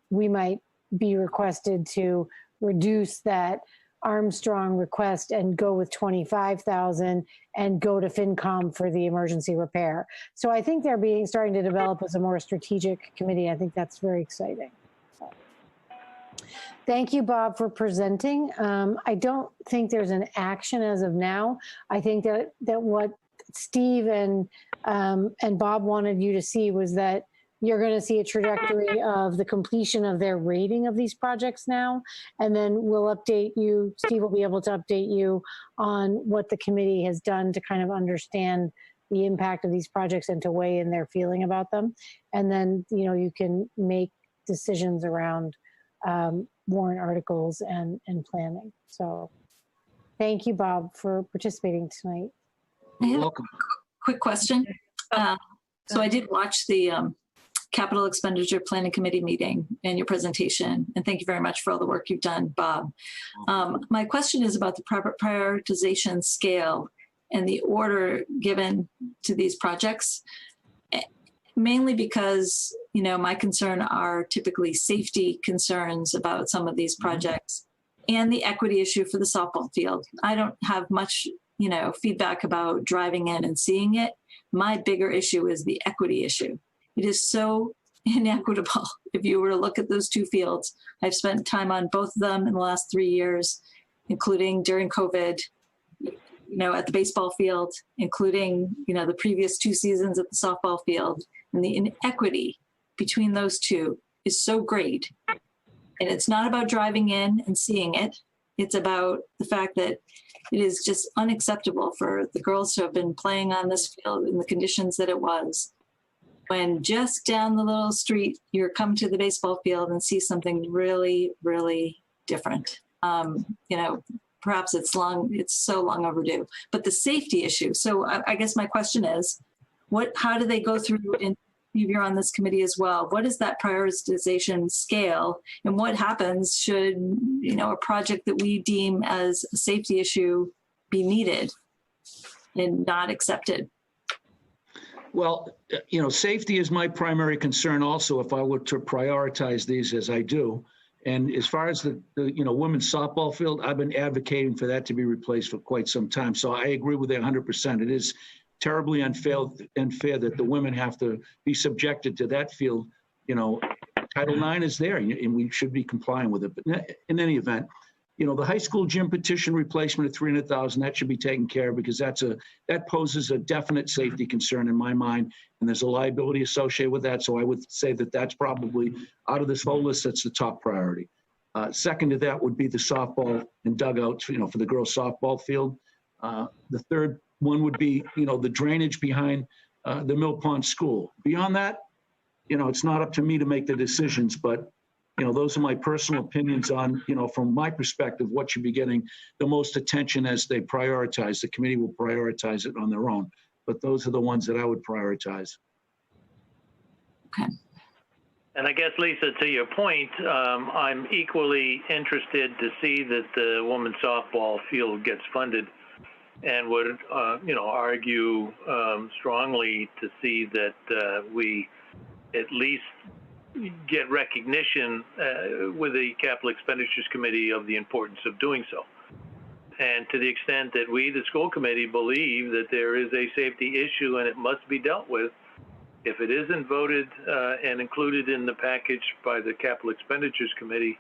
we might be requested to reduce that Armstrong request and go with 25,000 and go to FinCom for the emergency repair. So I think they're starting to develop as a more strategic committee. I think that's very exciting. So. Thank you, Bob, for presenting. I don't think there's an action as of now. I think that what Steve and Bob wanted you to see was that you're going to see a trajectory of the completion of their rating of these projects now, and then we'll update you. Steve will be able to update you on what the committee has done to kind of understand the impact of these projects and to weigh in their feeling about them. And then, you can make decisions around warrant articles and planning. So thank you, Bob, for participating tonight. You're welcome. Quick question. So I did watch the Capital Expenditure Planning Committee meeting and your presentation, and thank you very much for all the work you've done, Bob. My question is about the prioritization scale and the order given to these projects, mainly because, my concern are typically safety concerns about some of these projects and the equity issue for the softball field. I don't have much, feedback about driving in and seeing it. My bigger issue is the equity issue. It is so inequitable. If you were to look at those two fields, I've spent time on both of them in the last 3 years, including during COVID, at the baseball field, including, the previous 2 seasons at the softball field. And the inequity between those two is so great. And it's not about driving in and seeing it. It's about the fact that it is just unacceptable for the girls to have been playing on this field in the conditions that it was, when just down the little street, you come to the baseball field and see something really, really different. Perhaps it's so long overdue. But the safety issue. So I guess my question is, how do they go through, and you're on this committee as well, what is that prioritization scale, and what happens should, a project that we deem as a safety issue be needed and not accepted? Well, safety is my primary concern also if I were to prioritize these as I do. And as far as the women's softball field, I've been advocating for that to be replaced for quite some time. So I agree with it 100%. It is terribly unfair that the women have to be subjected to that field. Title IX is there and we should be complying with it. But in any event, the high school gym petition replacement of $300,000, that should be taken care of because that poses a definite safety concern in my mind, and there's a liability associated with that. So I would say that that's probably out of this whole list, that's the top priority. Second to that would be the softball and dugouts, for the girls' softball field. The third one would be, the drainage behind the Mill Pond School. Beyond that, it's not up to me to make the decisions, but those are my personal opinions on, from my perspective, what should be getting the most attention as they prioritize. The committee will prioritize it on their own, but those are the ones that I would prioritize. Okay. And I guess, Lisa, to your point, I'm equally interested to see that the women's softball field gets funded, and would, argue strongly to see that we at least get recognition with the Capital Expenditures Committee of the importance of doing so. And to the extent that we, the school committee, believe that there is a safety issue and it must be dealt with, if it isn't voted and included in the package by the Capital Expenditures Committee,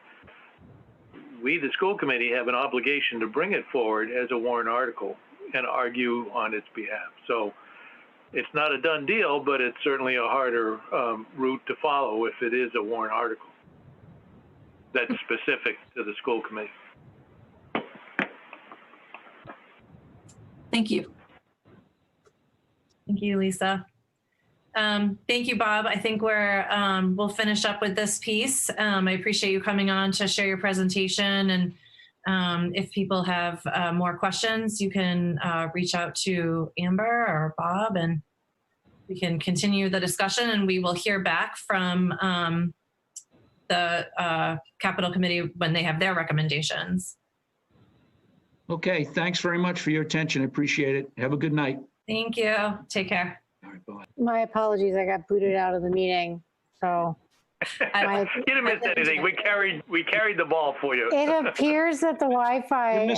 we, the school committee, have an obligation to bring it forward as a warrant article and argue on its behalf. So it's not a done deal, but it's certainly a harder route to follow if it is a warrant article that's specific to the school committee. Thank you. Thank you, Lisa. Thank you, Bob. I think we'll finish up with this piece. I appreciate you coming on to share your presentation, and if people have more questions, you can reach out to Amber or Bob, and we can continue the discussion, and we will hear back from the Capital Committee when they have their recommendations. Okay, thanks very much for your attention. I appreciate it. Have a good night. Thank you. Take care. All right, bye. My apologies, I got booted out of the meeting, so. You didn't miss anything. We carried the ball for you. It appears that the Wi-Fi.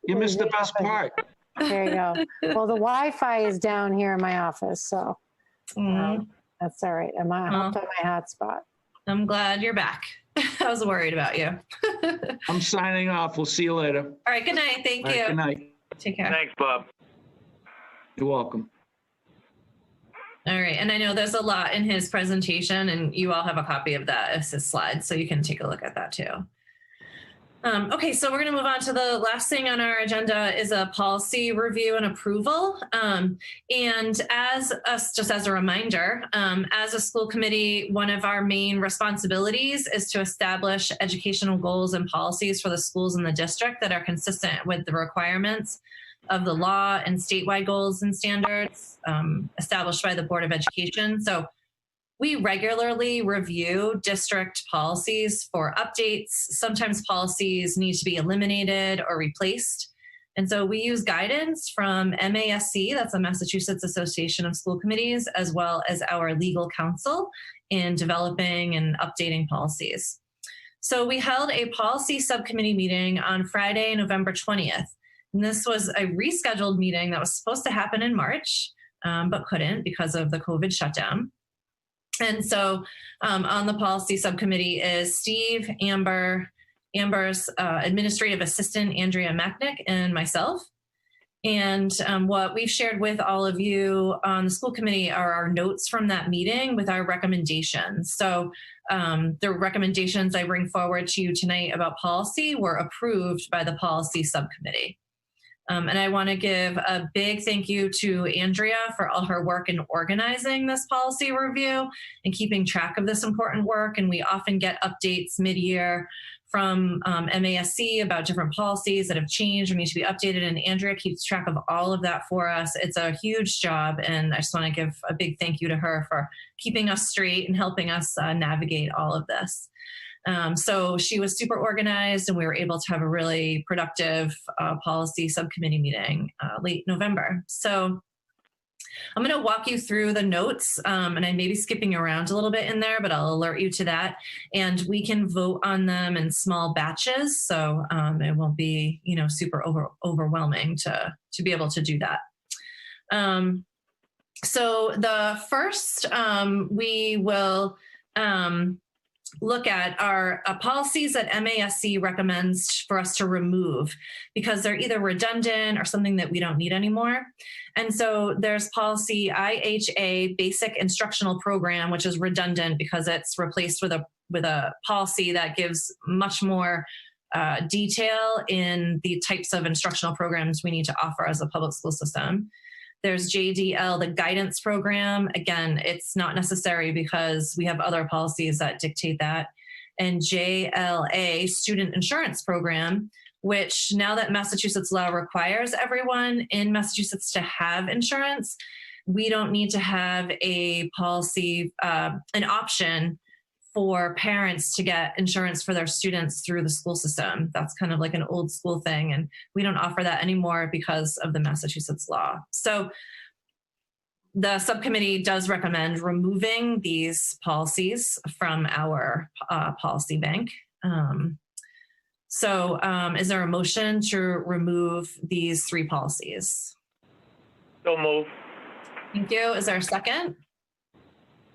You missed the best part. There you go. Well, the Wi-Fi is down here in my office, so that's all right. I'm hooked on my hotspot. I'm glad you're back. I was worried about you. I'm signing off. We'll see you later. All right. Good night. Thank you. Good night. Take care. Thanks, Bob. You're welcome. All right. And I know there's a lot in his presentation, and you all have a copy of that as his slides, so you can take a look at that too. Okay, so we're going to move on to the last thing on our agenda is a policy review and approval. And just as a reminder, as a school committee, one of our main responsibilities is to establish educational goals and policies for the schools in the district that are consistent with the requirements of the law and statewide goals and standards established by the Board of Education. So we regularly review district policies for updates. Sometimes policies need to be eliminated or replaced. And so we use guidance from MASC, that's the Massachusetts Association of School Committees, as well as our legal counsel in developing and updating policies. So we held a policy subcommittee meeting on Friday, November 20th. And this was a rescheduled meeting that was supposed to happen in March, but couldn't because of the COVID shutdown. And so on the policy subcommittee is Steve, Amber's administrative assistant, Andrea Machnick, and myself. And what we've shared with all of you on the school committee are our notes from that meeting with our recommendations. So the recommendations I bring forward to you tonight about policy were approved by the policy subcommittee. And I want to give a big thank you to Andrea for all her work in organizing this policy review and keeping track of this important work. And we often get updates mid-year from MASC about different policies that have changed or need to be updated. And Andrea keeps track of all of that for us. It's a huge job. And I just want to give a big thank you to her for keeping us straight and helping us navigate all of this. So she was super organized, and we were able to have a really productive policy subcommittee meeting late November. So I'm going to walk you through the notes, and I may be skipping around a little bit in there, but I'll alert you to that. And we can vote on them in small batches, so it won't be, super overwhelming to be able to do that. So the first, we will look at our policies that MASC recommends for us to remove because they're either redundant or something that we don't need anymore. And so there's policy IHA, Basic Instructional Program, which is redundant because it's replaced with a policy that gives much more detail in the types of instructional programs we need to offer as a public school system. There's JDL, the guidance program. Again, it's not necessary because we have other policies that dictate that. And JLA, student insurance program, which now that Massachusetts law requires everyone in Massachusetts to have insurance, we don't need to have a policy, an option for parents to get insurance for their students through the school system. That's kind of like an old school thing. And we don't offer that anymore because of the Massachusetts law. So the subcommittee does recommend removing these policies from our policy bank. Is there a motion to remove these three policies? So move. Thank you. Is there a second?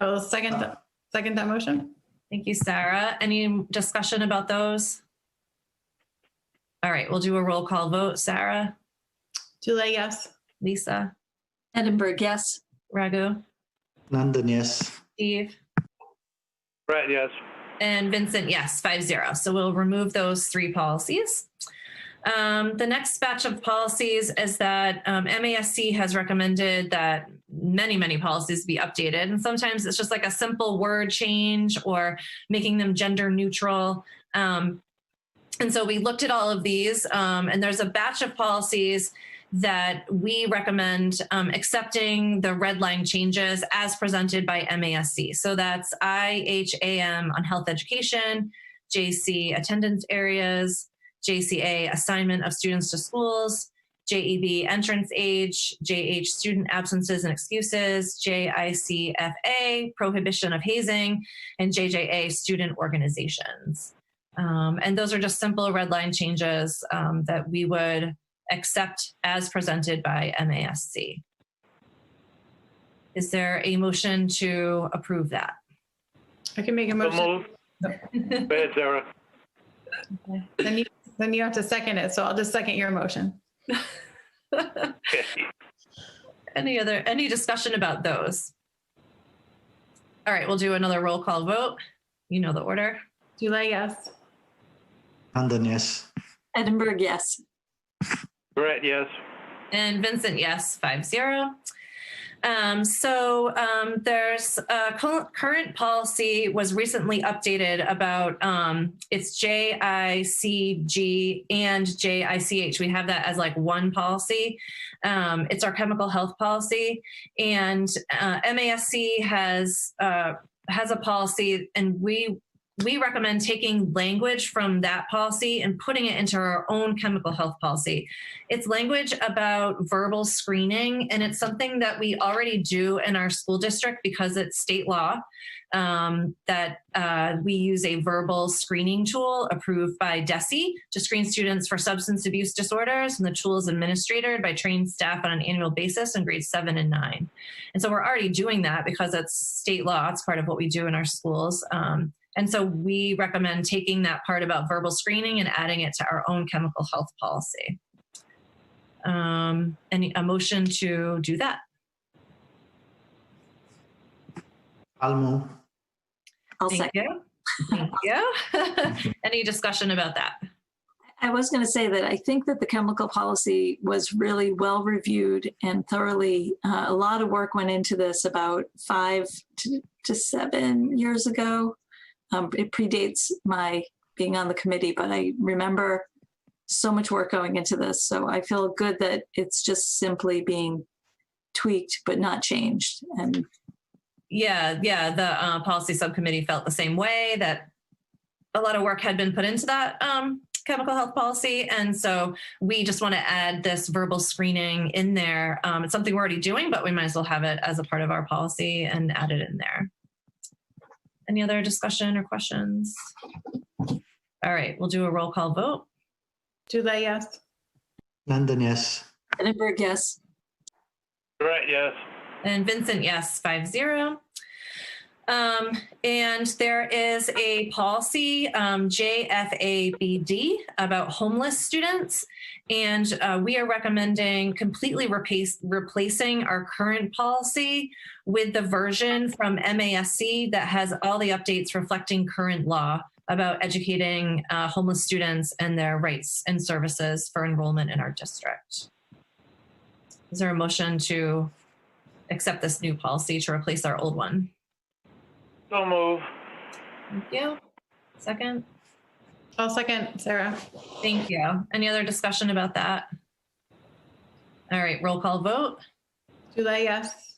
I'll second that motion. Thank you, Sarah. Any discussion about those? All right, we'll do a roll call vote. Sarah? Julia, yes. Lisa? Edinburgh, yes. Raghu? Nandan, yes. Steve? Brett, yes. And Vincent, yes, 5-0. So we'll remove those three policies. The next batch of policies is that MASC has recommended that many policies be updated. And sometimes it's just like a simple word change or making them gender neutral. And so we looked at all of these, and there's a batch of policies that we recommend accepting the red line changes as presented by MASC. So that's IHAM on health education, JC attendance areas, JCA assignment of students to schools, JEB entrance age, JH student absences and excuses, JICFA prohibition of hazing, and JJA student organizations. And those are just simple red line changes that we would accept as presented by MASC. Is there a motion to approve that? I can make a motion. So move. Go ahead, Sarah. Okay. Then you have to second it, so I'll just second your motion. Okay. Any discussion about those? All right, we'll do another roll call vote. You know the order. Julie, yes. London, yes. Edinburgh, yes. Brett, yes. And Vincent, yes, 5-0. There's a current policy was recently updated about it's JICG and JICH. We have that as like one policy. It's our chemical health policy, and MASC has a policy, and we recommend taking language from that policy and putting it into our own chemical health policy. It's language about verbal screening, and it's something that we already do in our school district because it's state law, that we use a verbal screening tool approved by DESE to screen students for substance abuse disorders, and the tool is administered by trained staff on an annual basis in grades 7 and 9. And so we're already doing that because it's state law. It's part of what we do in our schools. And so we recommend taking that part about verbal screening and adding it to our own chemical health policy. A motion to do that? I'll move. I'll Thank second. you. Thank you. Any discussion about that? I was going to say that I think that the chemical policy was really well reviewed and thoroughly, a lot of work went into this about 5 to 7 years ago. It predates my being on the committee, but I remember so much work going into this. So I feel good that it's just simply being tweaked, but not changed. And the policy subcommittee felt the same way, that a lot of work had been put into that chemical health policy. And so we just want to add this verbal screening in there. It's something we're already doing, but we might as well have it as a part of our policy and add it in there. Any other discussion or questions? All right, we'll do a roll call vote. Julie, yes. London, yes. Edinburgh, yes. Brett, yes. And Vincent, yes, 5-0. And there is a policy, JFABD, about homeless students. And we are recommending completely replacing our current policy with the version from MASC that has all the updates reflecting current law about educating homeless students and their rights and services for enrollment in our district. Is there a motion to accept this new policy to replace our old one? So move. Thank you. Second? I'll second, Sarah. Thank you. Any other discussion about that? All right, roll call vote. Julie, yes.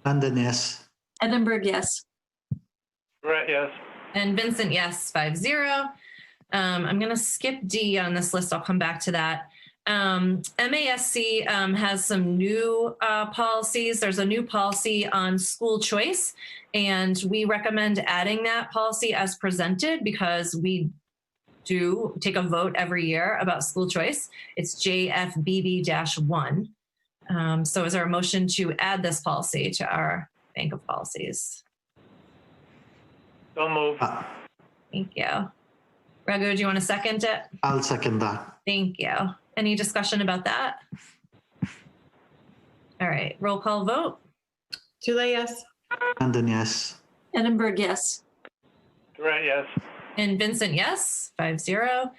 London, yes. Edinburgh, yes. Brett, yes. And Vincent, yes, 5-0. I'm going to skip D on this list. I'll come back to that. MASC has some new policies. There's a new policy on school choice, and we recommend adding that policy as presented because we do take a vote every year about school choice. It's JFBB-1. So is there a motion to add this policy to our bank of policies? So move. Thank you. Raghu, do you want to second it? I'll second that. Thank you. Any discussion about that? All right, roll call vote. Julie, yes. London, yes. Edinburgh, yes. Brett, yes. And Vincent, yes, 5-0.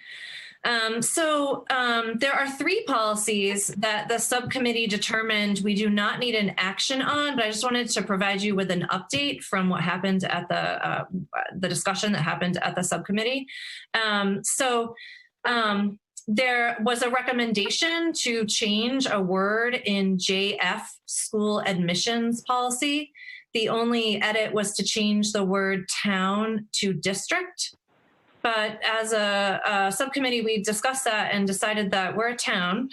There are 3 policies that the subcommittee determined we do not need an action on, but I just wanted to provide you with an update from what happened at the discussion that happened at the subcommittee. There was a recommendation to change a word in JF school admissions policy. The only edit was to change the word town to district. But as a subcommittee, we discussed that and decided that we're a town.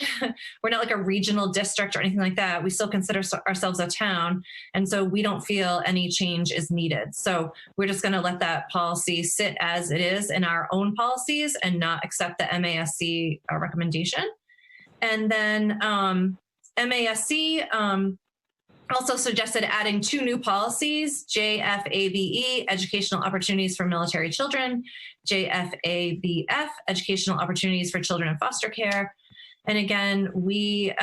We're not like a regional district or anything like that. We still consider ourselves a town. And so we don't feel any change is needed. So we're just going to let that policy sit as it is in our own policies and not accept the MASC recommendation. And then MASC also suggested adding 2 new policies, JFABE, Educational Opportunities for Military Children, JFABF, Educational Opportunities for Children in Foster Care. And again, we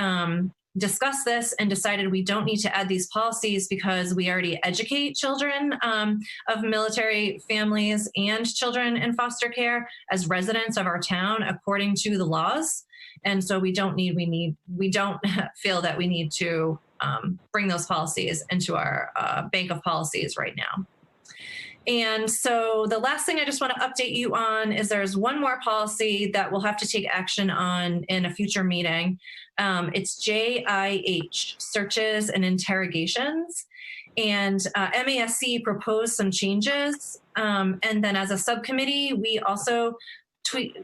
discussed this and decided we don't need to add these policies because we already educate children of military families and children in foster care as residents of our town according to the laws. And so we don't feel that we need to bring those policies into our bank of policies right now. And so the last thing I just want to update you on is there's one more policy that we'll have to take action on in a future meeting. It's JIH, searches and interrogations. And MASC proposed some changes. And then as a subcommittee, we also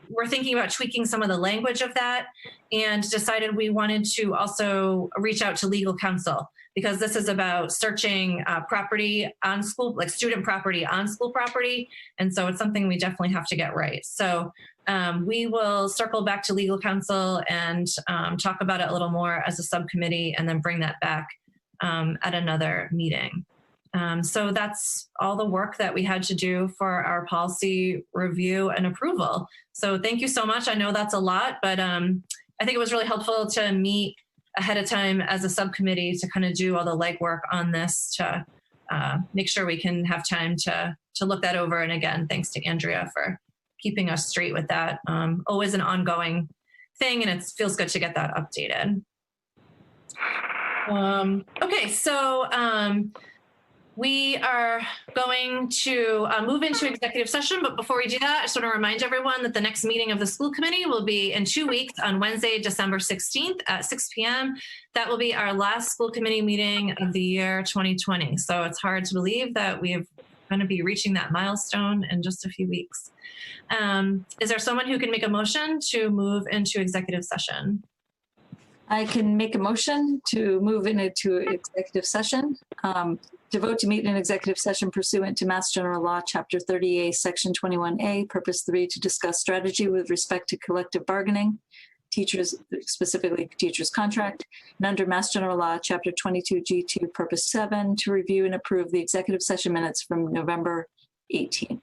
we're thinking about tweaking some of the language of that and decided we wanted to also reach out to legal counsel because this is about searching property on school, like student property on school property. And so it's something we definitely have to get right. So we will circle back to legal counsel and talk about it a little more as a subcommittee and then bring that back at another meeting. So that's all the work that we had to do for our policy review and approval. So thank you so much. I know that's a lot, but I think it was really helpful to meet ahead of time as a subcommittee to kind of do all the legwork on this to make sure we can have time to look that over. And again, thanks to Andrea for keeping us straight with that. Always an ongoing thing, and it feels good to get that updated. Okay, so we are going to move into executive session, but before we do that, I just want to remind everyone that the next meeting of the school committee will be in 2 weeks on Wednesday, December 16th at 6 p.m. That will be our last school committee meeting of the year 2020. So it's hard to believe that we're going to be reaching that milestone in just a few weeks. Is there someone who can make a motion to move into executive session? I can make a motion to move into executive session. To vote to meet in executive session pursuant to Mass General Law, Chapter 30A, Section 21A, Purpose 3, to discuss strategy with respect to collective bargaining, teachers, specifically teachers' contract, and under Mass General Law, Chapter 22G2, Purpose 7, to review and approve the executive session minutes from November 18.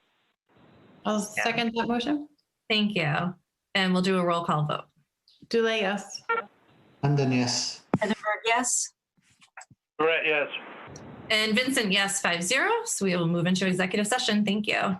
I'll second that motion. Thank you. And we'll do a roll call vote. Dulé, yes. London, yes. Edinburgh, yes. Brett, yes. And Vincent, yes, 5-0. So we will move into executive session. Thank you.